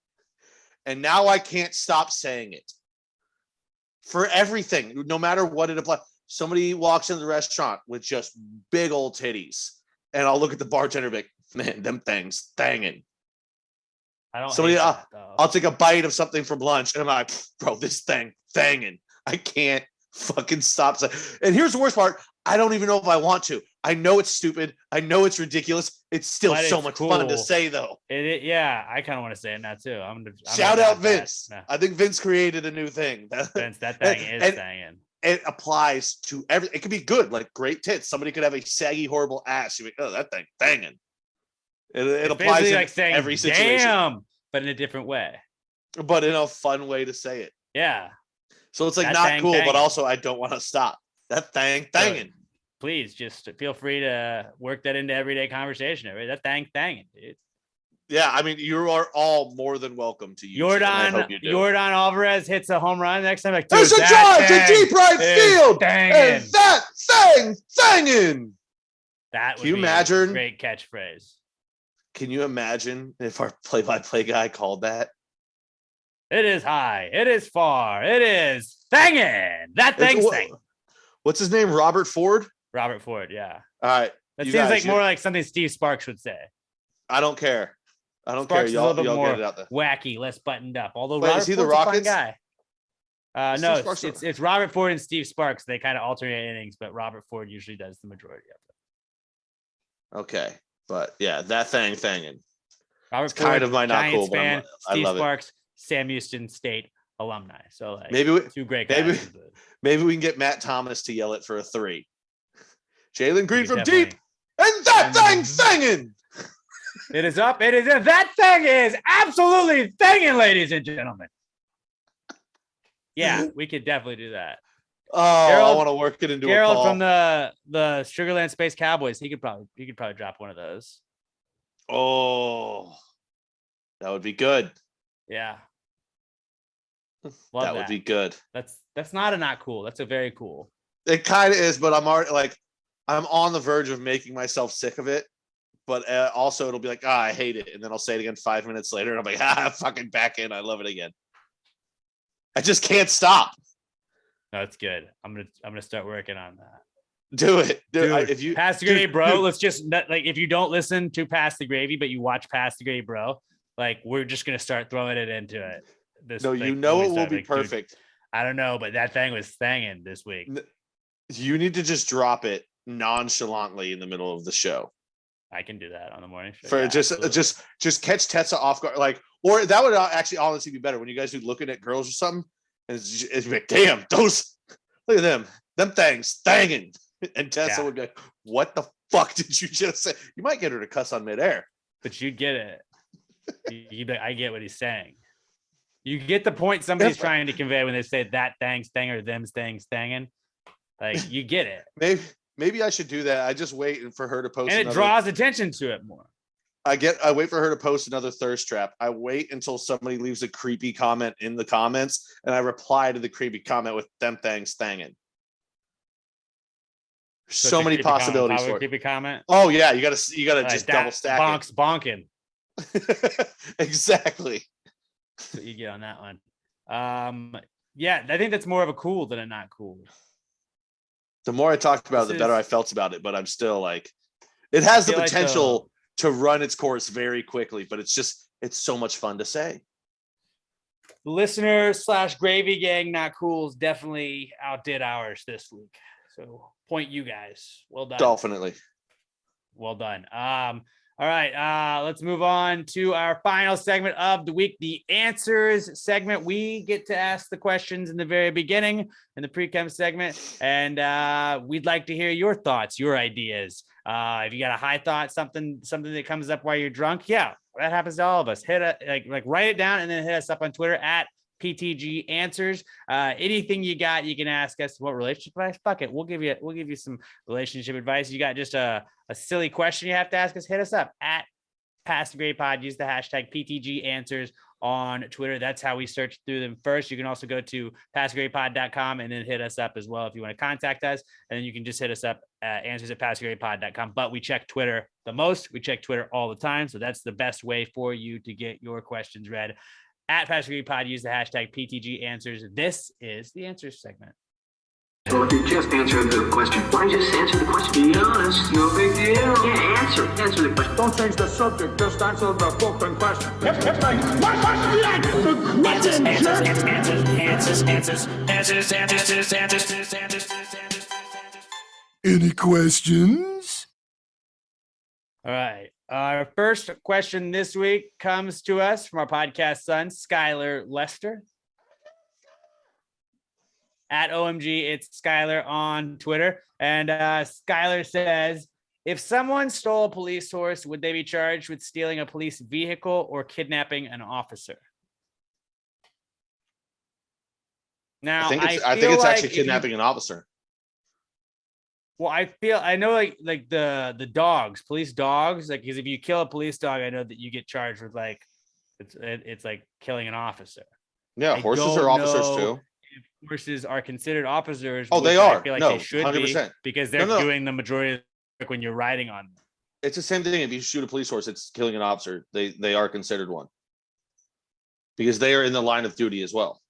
And now I can't stop saying it for everything, no matter what it applies. Somebody walks into the restaurant with just big old titties, and I'll look at the bartender and be like, man, them things thangin'. I don't. Somebody, that, I'll take a bite of something from lunch, and I'm like, bro, this thing thangin'. I can't fucking stop. And here's the worst part: I don't even know if I want to. I know it's stupid. I know it's ridiculous. It's still so much fun to say, though. Yeah, I kind of want to say it now too. I'm shout out Vince. No. I think Vince created a new thing. Vince, that thing is thangin'. It applies to every. It could be good, like great tits. Somebody could have a saggy, horrible ass. You're like, oh, that thing thangin'. It applies in like saying, every situation. Damn, but in a different way. But in a fun way to say it. Yeah. So it's like that not cool, but also I don't want to stop. That thangin'. Please just feel free to work that into everyday conversation. That thangin', dude. Yeah, I mean, you are all more than welcome to use Jordan Alvarez hits a home run next time. Like, there's a drive to deep right field, and that thangin'. That would be a great catchphrase. Can you imagine if our play-by-play guy called that? It is high. It is far. It is thangin'. That thing's thing. What's his name? Robert Ford? Robert Ford, yeah. All right. That seems like more like something Steve Sparks would say. I don't care. Sparks y'all get it out there. Wacky, less buttoned up. Although Robert Ford's a fun guy. No, it's Robert Ford and Steve Sparks. They kind of alternate innings, but Robert Ford usually does the majority of it. Okay, but yeah, that thangin'. Robert Ford, kind of my not cool, fan, but I love Sparks, Sam Houston State alumni. So like two great guys. Maybe we can get Matt Thomas to yell it for a 3. Jalen Green from deep, and that thangin'. It is up. It is in. That thing is absolutely thangin', ladies and gentlemen. Yeah, we could definitely do that. Oh, Gerald, I want to work it into Gerald a call. From the Sugarland Space Cowboys. He could probably drop one of those. Oh, that would be good. Yeah. That would be good. That's not cool. That's a very cool. It kind of is, but I'm already like, I'm on the verge of making myself sick of it. But also it'll be like, I hate it. And then I'll say it again 5 minutes later. And I'm like, fucking back in. I love it again. I just can't stop. No, it's good. I'm gonna start working on that. Do it. If you Pass the Gravy, bro. Let's just like, if you don't listen to Pass the Gravy, but you watch Pass the Gravy, bro, like we're just gonna start throwing it into it. It will be perfect. Dude, I don't know, but that thing was thangin' this week. You need to just drop it nonchalantly in the middle of the show. I can do that on the morning show. For just catch Tessa off guard, like, or that would actually honestly be better when you guys do looking at girls or something, and it's like, damn, those, look at them things thangin', and Tessa would be like, what the fuck did you just say? You might get her to cuss on midair, but you'd get it. You'd be like, I get what he's saying. You get the point somebody's trying to convey when they say that thing's thing or them's things thangin'. Like, you get it. Maybe I should do that. I just wait for her to post. And it draws attention to it more. I wait for her to post another thirst trap. I wait until somebody leaves a creepy comment in the comments, and I reply to the creepy comment with them things thangin'. So many possibilities for it. Creepy comment. Oh yeah, you gotta just double stack bonking. Exactly. So you get on that one. Yeah, I think that's more of a cool than a not cool. The more I talked about it, the better I felt about it. But I'm still like, it has the potential to run its course very quickly, but it's so much fun to say. The listener / gravy gang not cools definitely outdid ours this week. So point you guys. Well done. Definitely. Well done. All right, let's move on to our final segment of the week, the answers segment. We get to ask the questions in the very beginning in the Precome segment, and we'd like to hear your thoughts, your ideas. If you got a high thought, something that comes up while you're drunk, yeah, that happens to all of us. Hit like write it down and then hit us up on Twitter at PTG Answers. Anything you got, you can ask us. What relationship advice? Fuck it, we'll give you some relationship advice. You got just a silly question you have to ask us, hit us up at Pass the Grade Pod. Use the hashtag PTG Answers on Twitter. That's how we search through them first. You can also go to passthegradepod.com and then hit us up as well if you want to contact us. And then you can just hit us up at answers@passthegradepod.com. But we check Twitter the most. We check Twitter all the time. So that's the best way for you to get your questions read. At Pass the Grade Pod, use the hashtag PTG Answers. This is the Answers segment. Well, if you just answer the question, why just answer the question? Be honest, no big deal. Yeah, answer the question. Don't change the subject, just answer the fucking question. Any questions? All right. Our first question this week comes to us from our podcast son, Skylar Lester. At OMG, it's Skylar on Twitter. And Skylar says, if someone stole a police horse, would they be charged with stealing a police vehicle or kidnapping an officer? Now, I think it's actually kidnapping an officer. Well, I know like the dogs, police dogs, like, because if you kill a police dog, I know that you get charged with like, it's like killing an officer. Yeah, horses are officers too. Horses are considered officers. Oh, they are. I feel like No, they should 100%. be because they're doing the majority of the work when you're riding on them. It's the same thing. If you shoot a police horse, it's killing an officer. They are considered one because they are in the line of duty as well.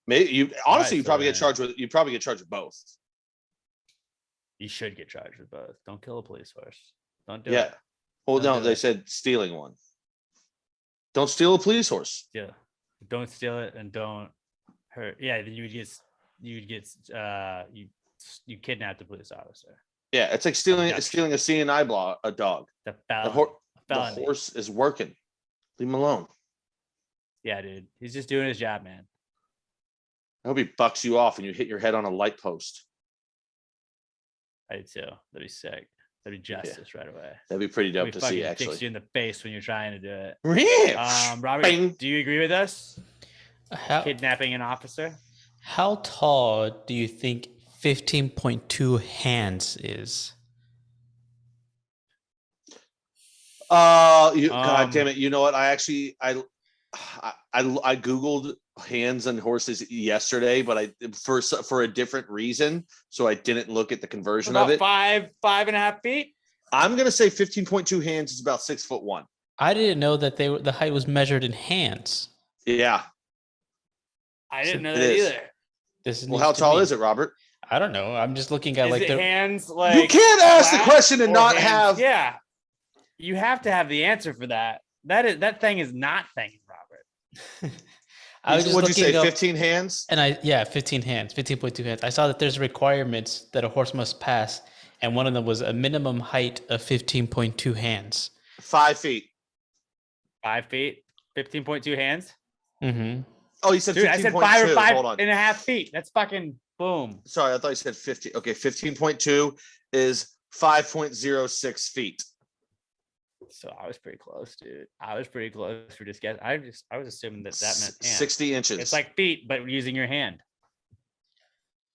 Maybe you honestly, you probably get charged with both. You should get charged with both. Don't kill a police horse. Don't do it. Yeah. Well, no, they said stealing one. Don't steal a police horse. Yeah. Don't steal it and don't hurt. Yeah, then you kidnapped a police officer. Yeah, it's like stealing a CNI a dog. The horse is working. Leave him alone. Yeah, dude. He's just doing his job, man. I hope he bucks you off and you hit your head on a light post. I do too. That'd be sick. That'd be justice right away. That'd be pretty dope to see, actually. Kicks you in the face when you're trying to do it. Robert, Bang. do you agree with us? Kidnapping an officer? How tall do you think 15.2 hands is? God damn it! You know what? I googled hands and horses yesterday, but for a different reason, so I didn't look at the conversion of it. 5.5 feet. I'm gonna say 15.2 hands is about 6'1". I didn't know that the height was measured in hands. Yeah, I didn't know that either. Well, how tall is it, Robert? I don't know. I'm just looking at the hands. Like, you can't ask the question and not have. Yeah, you have to have the answer for that. That thing is not Thangin, Robert. I was just What'd you say? up, 15 hands? And 15 hands, 15.2 hands. I saw that there's requirements that a horse must pass, and one of them was a minimum height of 15.2 hands. 5 feet. 5 feet. 15.2 hands. Mm-hmm. Oh, you said 15.2. I said 5.5 feet. That's fucking boom. Sorry, I thought you said 50. Okay, 15.2 is 5.06 feet. So I was pretty close, dude. I was pretty close for this guess. I was assuming that meant hands. 60 inches. It's like feet, but using your hand.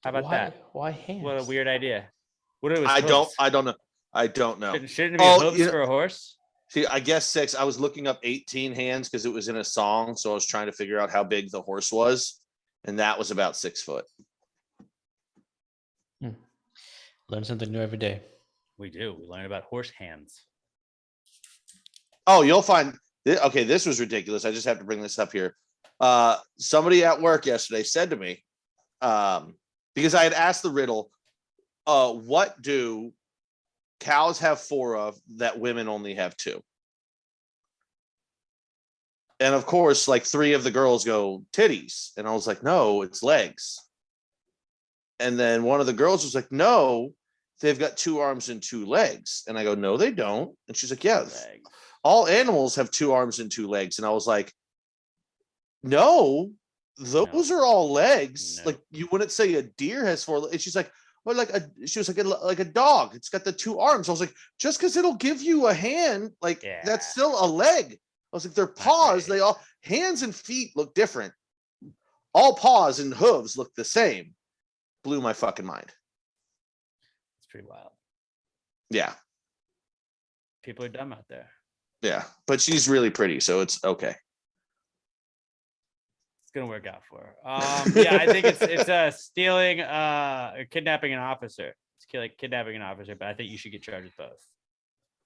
How about that? Why hands? What a weird idea. What it was? I don't know. I don't know. Shouldn't it be hooves for a horse? See, I guess 6. I was looking up 18 hands because it was in a song, so I was trying to figure out how big the horse was, and that was about 6 foot. Learn something new every day. We do. We learn about horse hands. Oh, you'll find. Okay, this was ridiculous. I just have to bring this up here. Somebody at work yesterday said to me, because I had asked the riddle, what do cows have 4 of that women only have 2? And of course, like 3 of the girls go titties. And I was like, no, it's legs. And then one of the girls was like, no, they've got 2 arms and 2 legs. And I go, no, they don't. And she's like, yeah, all animals have 2 arms and 2 legs. And I was like, no, those are all legs. No. Like, you wouldn't say a deer has 4 legs. And she's like, well, she was like a dog. It's got the 2 arms. I was like, just because it'll give you a hand, like that's still a leg. I was like, their paws, hands and feet look different. All paws and hooves look the same. Blew my fucking mind. It's pretty wild. Yeah. People are dumb out there. Yeah, but she's really pretty, so it's okay. It's gonna work out for her. Yeah, I think it's stealing or kidnapping an officer. It's like kidnapping an officer, but I think you should get charged with both.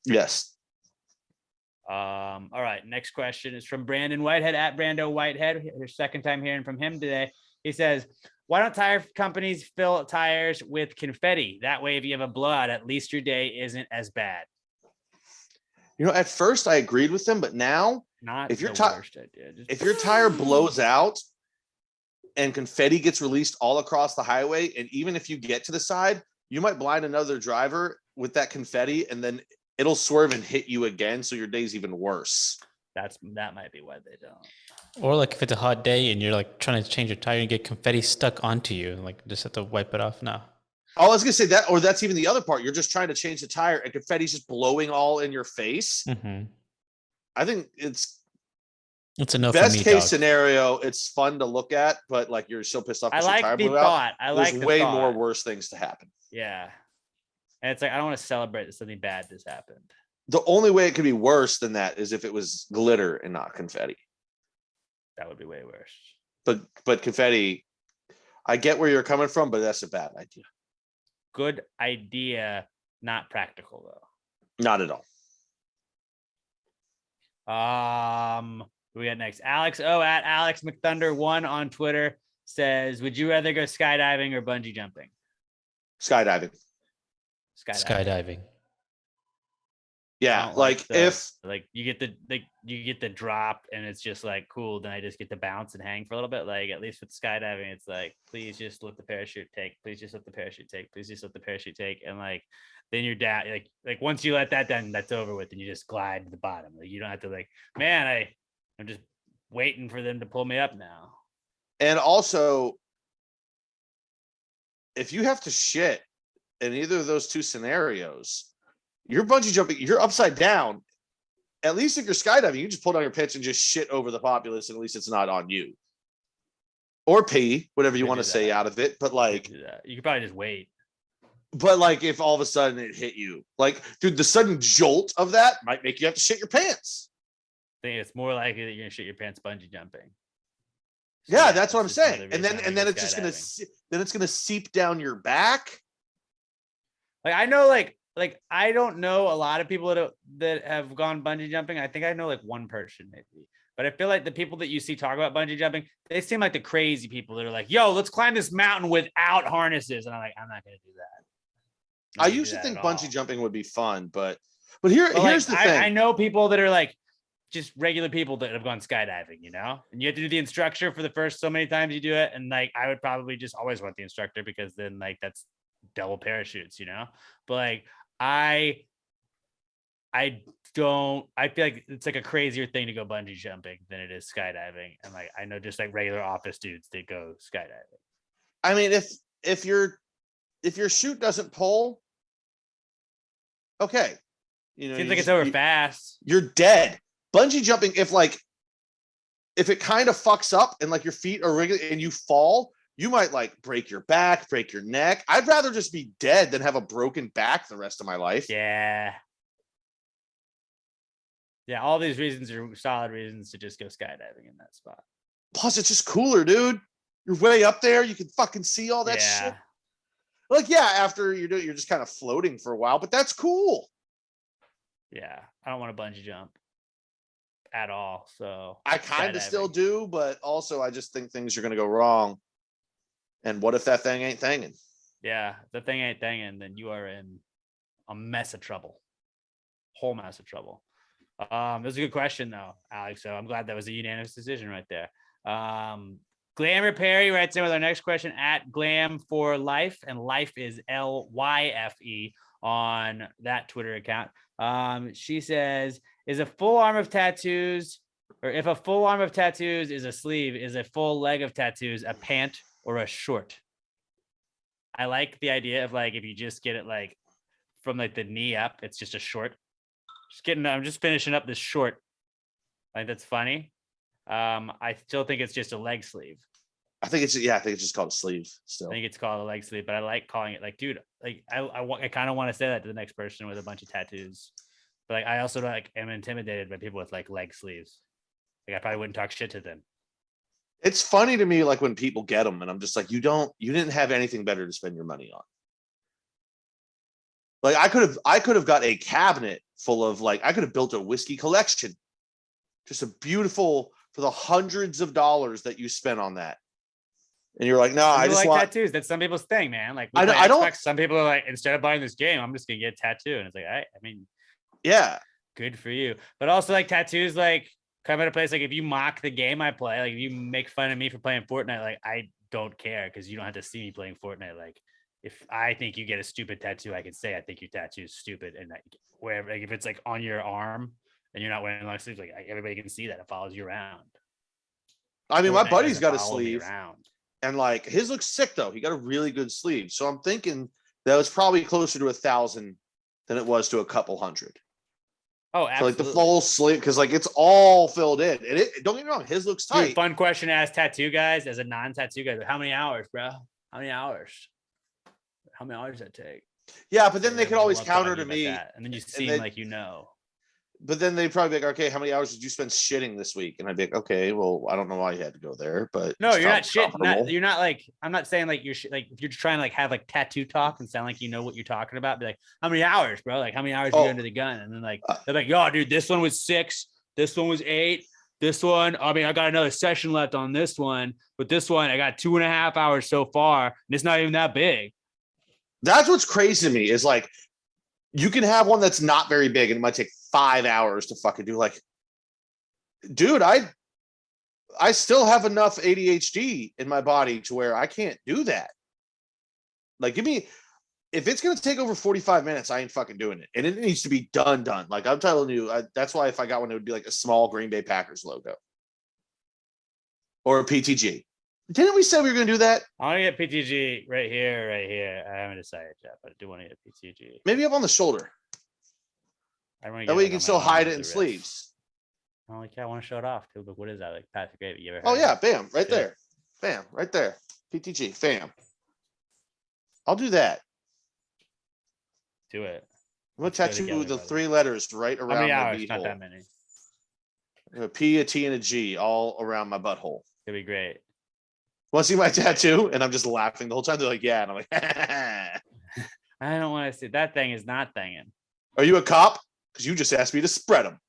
Yes. All right, next question is from Brandon Whitehead at Brando Whitehead. Your second time hearing from him today. He says, why don't tire companies fill tires with confetti? That way, if you have a blowout, at least your day isn't as bad. You know, at first I agreed with them, but now Not if your worst idea. if your tire blows out and confetti gets released all across the highway, and even if you get to the side, you might blind another driver with that confetti, and then it'll swerve and hit you again, so your day's even worse. That might be why they don't. Or like if it's a hot day and you're like trying to change your tire and get confetti stuck onto you, like just have to wipe it off now. Oh, I was gonna say that, or that's even the other part. You're just trying to change the tire and confetti's just blowing all in your face. Mm-hmm. I think it's enough. Best case scenario. It's fun to look at, but like you're so pissed off. I like the thought. There's way more worse things to happen. Yeah, and it's like I don't want to celebrate that something bad just happened. The only way it could be worse than that is if it was glitter and not confetti. That would be way worse. But confetti, I get where you're coming from, but that's a bad idea. Good idea, not practical though. Not at all. Who we got next? Alex O at Alex McThunder1 on Twitter says, would you rather go skydiving or bungee jumping? Skydiving. Skydiving. Yeah, like if you get the drop and it's just like cool, then I just get to bounce and hang for a little bit. Like at least with skydiving, it's like please just let the parachute take. Please just let the parachute take. Please just let the parachute take. And like then you're down. Like once you let that down, that's over with, and you just glide to the bottom. Like you don't have to like, man, I'm just waiting for them to pull me up now. And also, if you have to shit in either of those two scenarios, you're bungee jumping, you're upside down. At least if you're skydiving, you just pull down your pants and just shit over the populace, and at least it's not on you. Or pee, whatever you want to say out of it. But like, you could probably just wait. But like, if all of a sudden it hit you, like, dude, the sudden jolt of that might make you have to shit your pants. I think it's more likely that you're gonna shit your pants bungee jumping. So yeah, that's what I'm saying. And then it's just gonna seep down your back. Like I know, like I don't know a lot of people that have gone bungee jumping. I think I know like one person maybe, but I feel like the people that you see talk about bungee jumping, they seem like the crazy people that are like, "Yo, let's climb this mountain without harnesses," and I'm like, I'm not gonna do that. I used to think bungee jumping would be fun, but here's the thing. I know people that are like just regular people that have gone skydiving, you know, and you have to do the instructor for the first so many times you do it. And like, I would probably just always want the instructor because then like that's double parachutes, you know, but like, I feel like it's like a crazier thing to go bungee jumping than it is skydiving. And like, I know just like regular office dudes that go skydiving. I mean, if your chute doesn't pull, okay. You know, seems like it's over fast. You're dead. Bungee jumping, if it kind of fucks up and like your feet are wriggling and you fall, you might like break your back, break your neck. I'd rather just be dead than have a broken back the rest of my life. Yeah. Yeah, all these reasons are solid reasons to just go skydiving in that spot. Plus, it's just cooler, dude. You're way up there. You can fucking see all that shit. Like, yeah, after you do it, you're just kind of floating for a while, but that's cool. Yeah, I don't want to bungee jump at all. So I kind of still do, but also I just think things are going to go wrong. And what if that thing ain't thangin'? Yeah, if the thing ain't thangin', then you are in a mess of trouble. Whole mess of trouble. That was a good question though, Alex. So I'm glad that was a unanimous decision right there. Glamour Perry writes in with our next question at Glam for Life, and life is LYFE on that Twitter account. She says, if a full arm of tattoos is a sleeve, is a full leg of tattoos a pant or a short? I like the idea of like, if you just get it like from like the knee up, it's just a short. I'm just finishing up this short. I think that's funny. I still think it's just a leg sleeve. I think it's just called a sleeve still. I think it's called a leg sleeve, but I like calling it like, dude, like I kind of want to say that to the next person with a bunch of tattoos. But like I also like am intimidated by people with like leg sleeves. Like I probably wouldn't talk shit to them. It's funny to me, like when people get them, and I'm just like, you didn't have anything better to spend your money on. Like I could have got a cabinet full of like I could have built a whiskey collection, just a beautiful for the hundreds of dollars that you spent on that. And you're like, no, I just like want tattoos. That's some people's thing, man. Like I don't. Some people are like, instead of buying this game, I'm just gonna get a tattoo, and it's like, I mean, yeah, good for you. But also like tattoos, like come at a place like if you mock the game I play, like if you make fun of me for playing Fortnite, like I don't care because you don't have to see me playing Fortnite. Like if I think you get a stupid tattoo, I can say I think your tattoo is stupid, and like, wherever, like if it's like on your arm and you're not wearing long sleeves, like everybody can see that it follows you around. I mean, Fortnite my buddy's got a follow me sleeve, around. and like his looks sick though. He got a really good sleeve, so I'm thinking that was probably closer to 1,000 than it was to a couple hundred. Oh, So like absolutely. the full sleeve, because like it's all filled in, and it don't get me wrong, his looks tight. Dude, fun question to ask tattoo guys as a non-tattoo guy. How many hours, bro? How many hours? How many hours does that take? Yeah, but then they Yeah, could I always love counter talking to about me, that. And then you seem they- like you know. but then they'd probably be like, okay, how many hours did you spend shitting this week? And I'd be like, okay, well, I don't know why you had to go there, but No, it's you're not shit. comfortable. You're not like, I'm not saying like you're like if you're trying to like have like tattoo talk and sound like you know what you're talking about, be like, how many hours, bro? Like how many hours you go into the gun? And then like they're like, yo, dude, this one was 6, this one was 8, this one, I mean, I got another session left on this one, but this one I got 2.5 hours so far, and it's not even that big. That's what's crazy to me is like you can have one that's not very big and it might take 5 hours to fucking do. Like, dude, I still have enough ADHD in my body to where I can't do that. Like, give me, if it's gonna take over 45 minutes, I ain't fucking doing it, and it needs to be done. Like I'm telling you, that's why if I got one, it would be like a small Green Bay Packers logo or a PTG. Didn't we say we were gonna do that? I want to get PTG right here, right here. I haven't decided yet, but I do want to get PTG. Maybe up on the shoulder. I want to That way you can still hide it in sleeves. I'm like, yeah, I want to show it off too. But what is that? Like Patrick Gravy? You ever Oh heard yeah, of it? bam, right Yeah. there. Bam, right there. PTG, fam. I'll do that. Do it. I'm gonna Let's go tattoo together, the brother. 3 letters right How around many my hours? Not that beehole. many. A P, a T, and a G all around my butthole. It'd be great. Want to see my tattoo? And I'm just laughing the whole time. They're like, yeah. And I'm like, I don't want to see that thing. Is not thinging. are you a cop? Because you just asked me to spread them.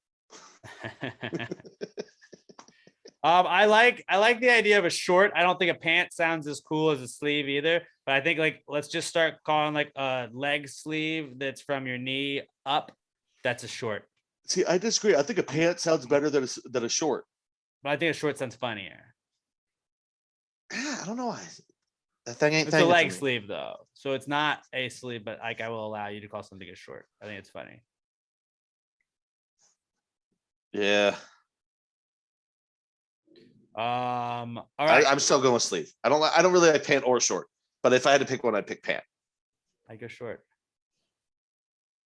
I like the idea of a short. I don't think a pant sounds as cool as a sleeve either. But I think like let's just start calling like a leg sleeve that's from your knee up. That's a short. See, I disagree. I think a pant sounds better than a short. But I think a short sounds funnier. I don't know why. That thing ain't It's a thinging leg for me. sleeve though, so it's not a sleeve. But like I will allow you to call something a short. I think it's funny. Yeah. All right. I'm still going with sleeve. I don't really like pant or short. But if I had to pick one, I'd pick pant. I go short.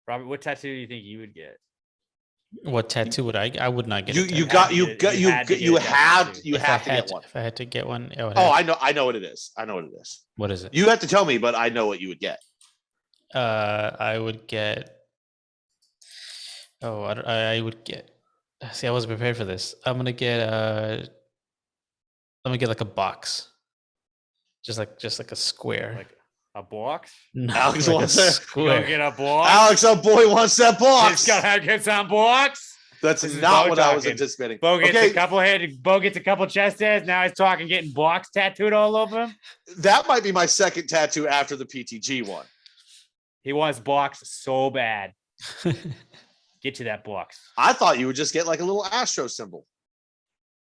Robert, what tattoo do you think you would get? What tattoo would I would not get. a You tattoo. have to If I get one. If I had to get one, I would Oh, have- I know what it is. I know what it is. what is it? You have to tell me, but I know what you would get. I would get. Oh, I would get. See, I wasn't prepared for this. I'm gonna get like a box, just like a square. Like a box? No, Alex like a wants that. square. Go get a box. Alex, our boy wants that box. Just gotta get some box. That's This is not Bo what I was talking. anticipating. Bo gets Okay, a couple chest hairs. Now he's talking getting box tattooed all over him. that might be my second tattoo after the PTG one. He wants box so bad. Get you that box. I thought you would just get like a little Astro symbol.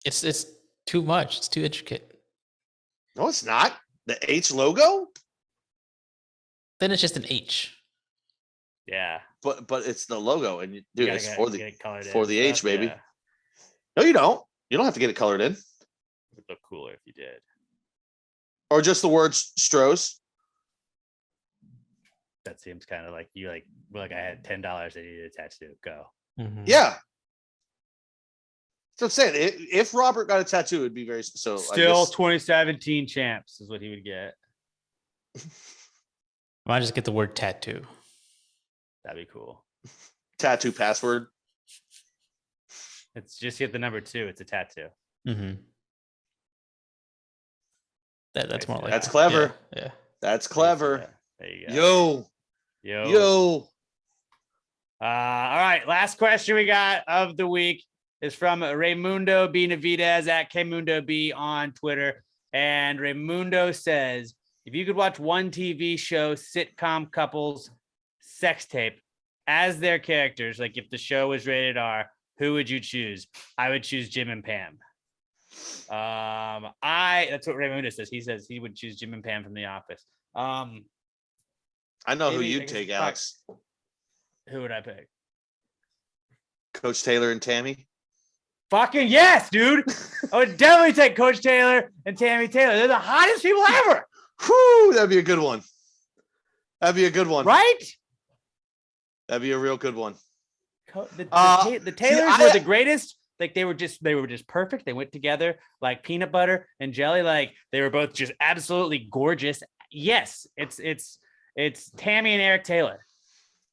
It's too much. It's too intricate. No, it's not. The H logo, Then it's just an H. Yeah. but it's the logo, and You dude, gotta it's get- for get it colored in for and the H, stuff, baby. yeah. No, you don't. You don't have to get it colored in, It would look cooler if you did. or just the words Strohs. That seems kind of like you like I had $10 I needed attached to it. Go. Mhm. Yeah. So I'm saying, if Robert got a tattoo, it'd be very so. I Still guess- 2017 champs is what he would get. Might just get the word tattoo. That'd be cool. tattoo password. It's just hit the number 2. It's a tattoo. Mm-hmm. That's more like that's clever. Yeah. That's clever. There you go. Yo. All right. Last question we got of the week is from Raymundo B. Navidez at Kmundo B on Twitter. And Raymundo says, if you could watch one TV show, sitcom couples, sex tape as their characters, like if the show was rated R, who would you choose? I would choose Jim and Pam. That's what Raymundo says. He says he would choose Jim and Pam from The Office. I know who you'd take, Alex. Who would I pick? Coach Taylor and Tammy. Fucking yes, dude. I would definitely take Coach Taylor and Tammy Taylor. They're the hottest people ever. Whew, that'd be a good one. That'd be a good one. Right? That'd be a real good one. The Taylors were the greatest. Like they were just perfect. They went together like peanut butter and jelly. Like they were both just absolutely gorgeous. Yes, it's Tammy and Eric Taylor.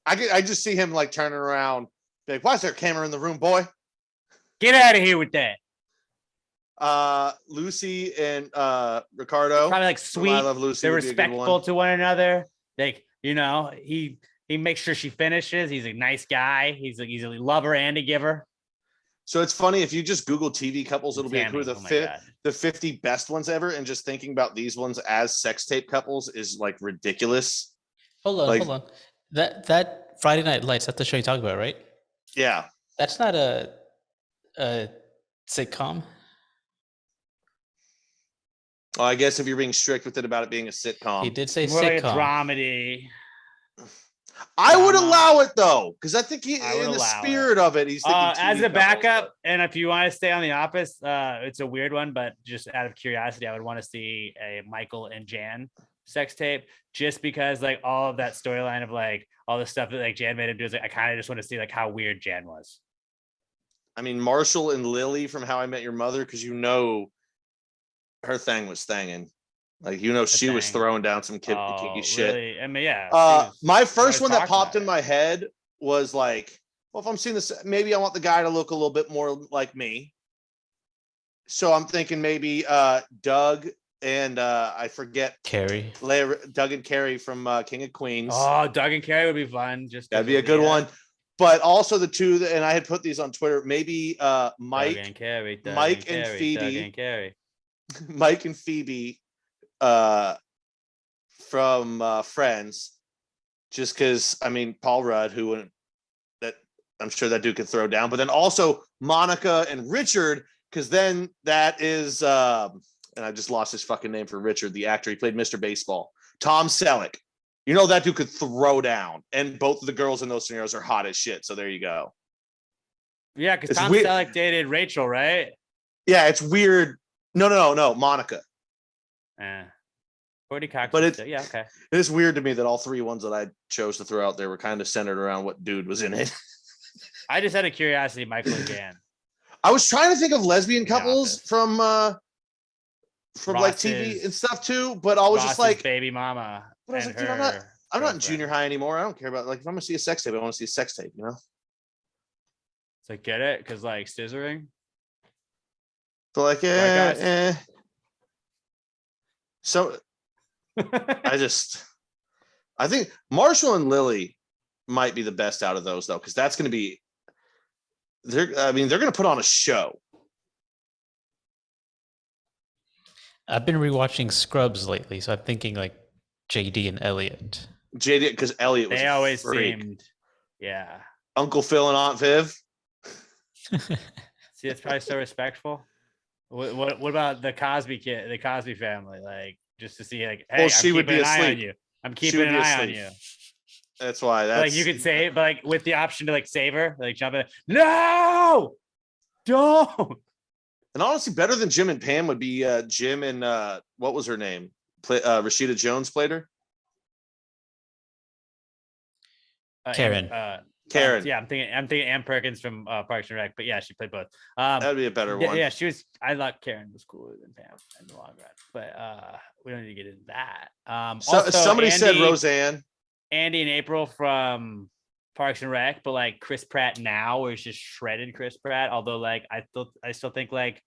I just see him like turning around, like, why is there a camera in the room, boy? Get out of here with that. Lucy and Ricardo. Probably like sweet. I Love Lucy. They're respectful to one another. Like, he makes sure she finishes. He's a nice guy. He's a lover and a giver. So it's funny if you just Google TV couples, it'll be like, who are the 50 best ones ever, and just thinking about these ones as sex tape couples is like ridiculous. Hold on. That Friday Night Lights, that's the show you talk about, right? Yeah. That's not a sitcom. Well, I guess if you're being strict with it about it being a sitcom, He did say More sitcom. like a dramedy. I would allow it though, because I think in the spirit of it, he's thinking as a backup. And if you want to stay on The Office, it's a weird one, but just out of curiosity, I would want to see a Michael and Jan sex tape, just because like all of that storyline of like all the stuff that like Jan made him do is like, I kind of just want to see like how weird Jan was. I mean, Marshall and Lily from How I Met Your Mother, because her thing was thangin'. Like, she was throwing down some kinky shit. Really? I mean, yeah. My first one that popped in my head was like, well, if I'm seeing this, maybe I want the guy to look a little bit more like me. So I'm thinking maybe Doug and I forget Carrie. Doug and Carrie from King of Queens. Oh, Doug and Carrie would be fun. That'd be a good one. But also the two, and I had put these on Twitter, maybe Mike and Carrie, Mike and Phoebe. Mike and Phoebe from Friends, just because, I mean, Paul Rudd, that I'm sure that dude could throw down, but then also Monica and Richard, because then that is, and I just lost his fucking name for Richard, the actor. He played Mr. Baseball. Tom Selleck. That dude could throw down, and both of the girls in those scenarios are hot as shit. So there you go. Yeah, because Tom Selleck dated Rachel, right? Yeah, it's weird. No, Monica. Courtney Cox. But yeah, okay. It is weird to me that all three ones that I chose to throw out there were kind of centered around what dude was in it. I just had a curiosity, Michael and Jan. I was trying to think of lesbian couples from Ross's, like TV and stuff too, but I was Ross's just like baby mama. But I was like, dude, I'm not in junior high anymore. I don't care about, like, if I'm gonna see a sex tape, I want to see a sex tape, It's like, get it? Because like scissoring. So like, So I think Marshall and Lily might be the best out of those though, because that's going to be, they're going to put on a show. I've been rewatching Scrubs lately, so I'm thinking like JD and Elliot. JD, because Elliot was, they always seemed, yeah. Uncle Phil and Aunt Viv. See, that's probably so respectful. What about the Cosby kid, the Cosby family? Like, just to see, like, hey, she would be asleep. I'm keeping an eye on you. That's why. Like, you could say, but like with the option to like save her, like jump in. No, don't. And honestly, better than Jim and Pam would be Jim and what was her name? Rashida Jones played her. Karen. Karen. Yeah, I'm thinking Ann Perkins from Parks and Rec, but yeah, she played both. That'd be a better one. Yeah, she was. I thought Karen was cooler than Pam in the long run, but we don't need to get into that. Somebody said Roseanne. Andy and April from Parks and Rec, but like Chris Pratt now, where he's just shredded Chris Pratt. Although like I still think like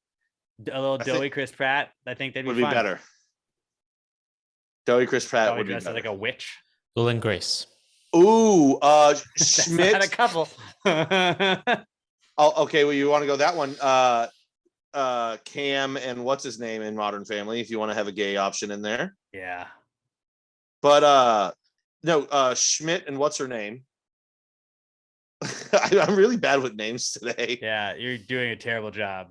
a little doughy Chris Pratt. I think that'd would be be better. Doughy Chris Pratt would be dressed better. like a witch. Will and Grace. Ooh, Schmidt. Not a couple. Oh, okay. Well, you want to go that one? Cam and what's his name in Modern Family? If you want to have a gay option in there. Yeah. But no, Schmidt and what's her name? I'm really bad with names today. Yeah, you're doing a terrible job.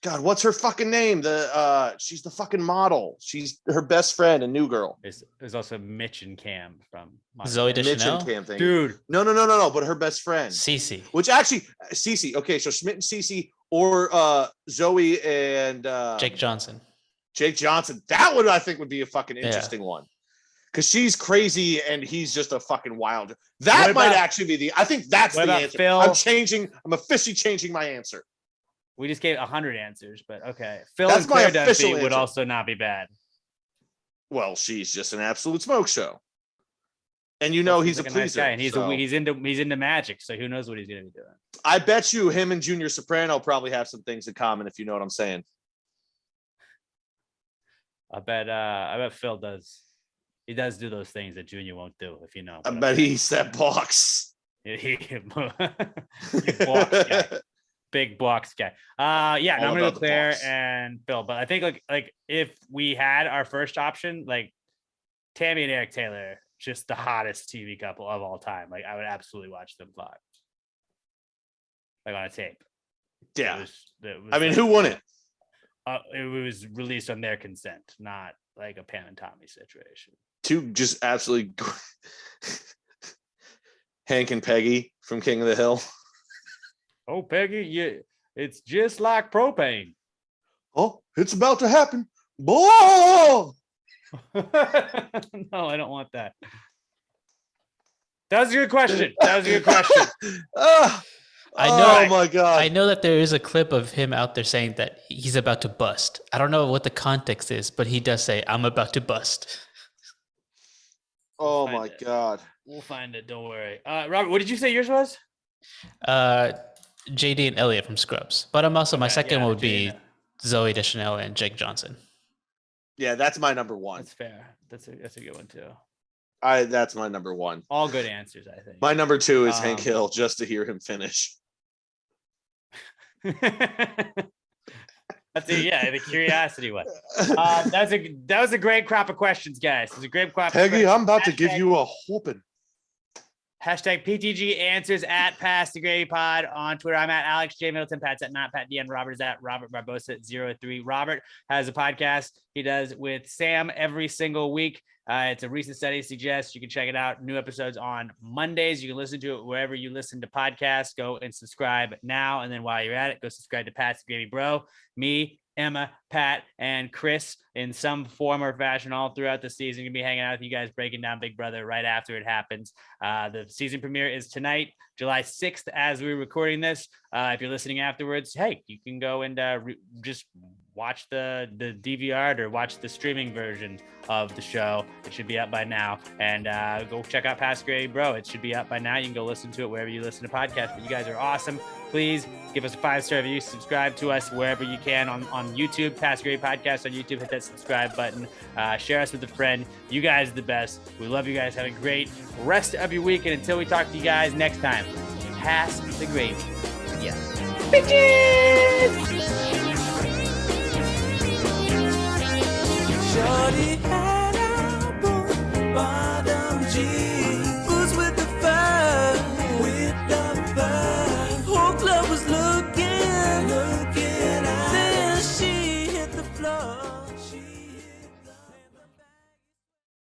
God, what's her fucking name? She's the fucking model. She's her best friend, a new girl. There's also Mitch and Cam from Zoe Mitch Deschanel. and Cam thing. Dude. No, but her best friend. Cece. Which actually, Cece. Okay, so Schmidt and Cece, or Zoe and Jake Johnson. Jake Johnson. That one I think would be a fucking interesting one. Because she's crazy and he's just a fucking wild. That might actually be the. I think that's the answer. Phil? I'm officially changing my answer. We just gave 100 answers, but okay. Phil That's and Claire my official Dunphy would answer. also not be bad. Well, she's just an absolute smoke show. And you know he's a nice pleaser. guy, and he's so. he's into magic, so who knows what he's gonna be doing. I bet you him and Junior Soprano probably have some things in common, if you know what I'm saying. I bet Phil does. He does do those things that Junior won't do, if you know. I bet he eats that box. He box guy. Big box guy. Yeah, no, I'm gonna go Claire and Phil. But I think like if we had our first option, like Tammy and Eric Taylor, just the hottest TV couple of all time. Like I would absolutely watch them live. Like on a tape. Yeah. It was I mean, who won it? It was released on their consent, not like a Pam and Tommy situation. Two just absolutely Hank and Peggy from King of the Hill. Oh, Peggy, it's just like propane. Oh, it's about to happen. Boy! No, I don't want that. That was a good question. I know. Oh my God. I know that there is a clip of him out there saying that he's about to bust. I don't know what the context is, but he does say, "I'm about to bust." Oh my God. We'll find it. Don't worry. Robert, what did you say yours was? JD and Elliot from Scrubs. But I'm also my second one would be Zoe Deschanel and Jake Johnson. Yeah, that's my number one. That's fair. That's a good one too. That's my number one. All good answers, I think. My number two is Hank Hill, just to hear him finish. That's the curiosity one. That was a great crop of questions, guys. It was a great crop. Peggy, I'm about to give you a whooping. Hashtag PTG answers at Pass the Gravy Pod on Twitter. I'm at Alex J Middleton. Pat's at not Pat DN. Robert is at Robert Barbosa 03. Robert has a podcast he does with Sam every single week. It's a recent study suggests you can check it out. New episodes on Mondays. You can listen to it wherever you listen to podcasts. Go and subscribe now. And then while you're at it, go subscribe to Pat's the Gravy Bro. Me, Emma, Pat, and Chris in some form or fashion all throughout the season. Gonna be hanging out with you guys, breaking down Big Brother right after it happens. The season premiere is tonight, July 6th, as we're recording this. If you're listening afterwards, hey, you can go and just watch the DVR or watch the streaming version of the show. It should be up by now. And go check out Past Grade Bro. It should be up by now. You can go listen to it wherever you listen to podcasts. But you guys are awesome. Please give us a 5-star review. Subscribe to us wherever you can on YouTube. Past Grade Podcast on YouTube. Hit that subscribe button. Share us with a friend. You guys are the best. We love you guys. Have a great rest of your week. And until we talk to you guys next time, pass the gravy. Yeah. Bitches! Shorty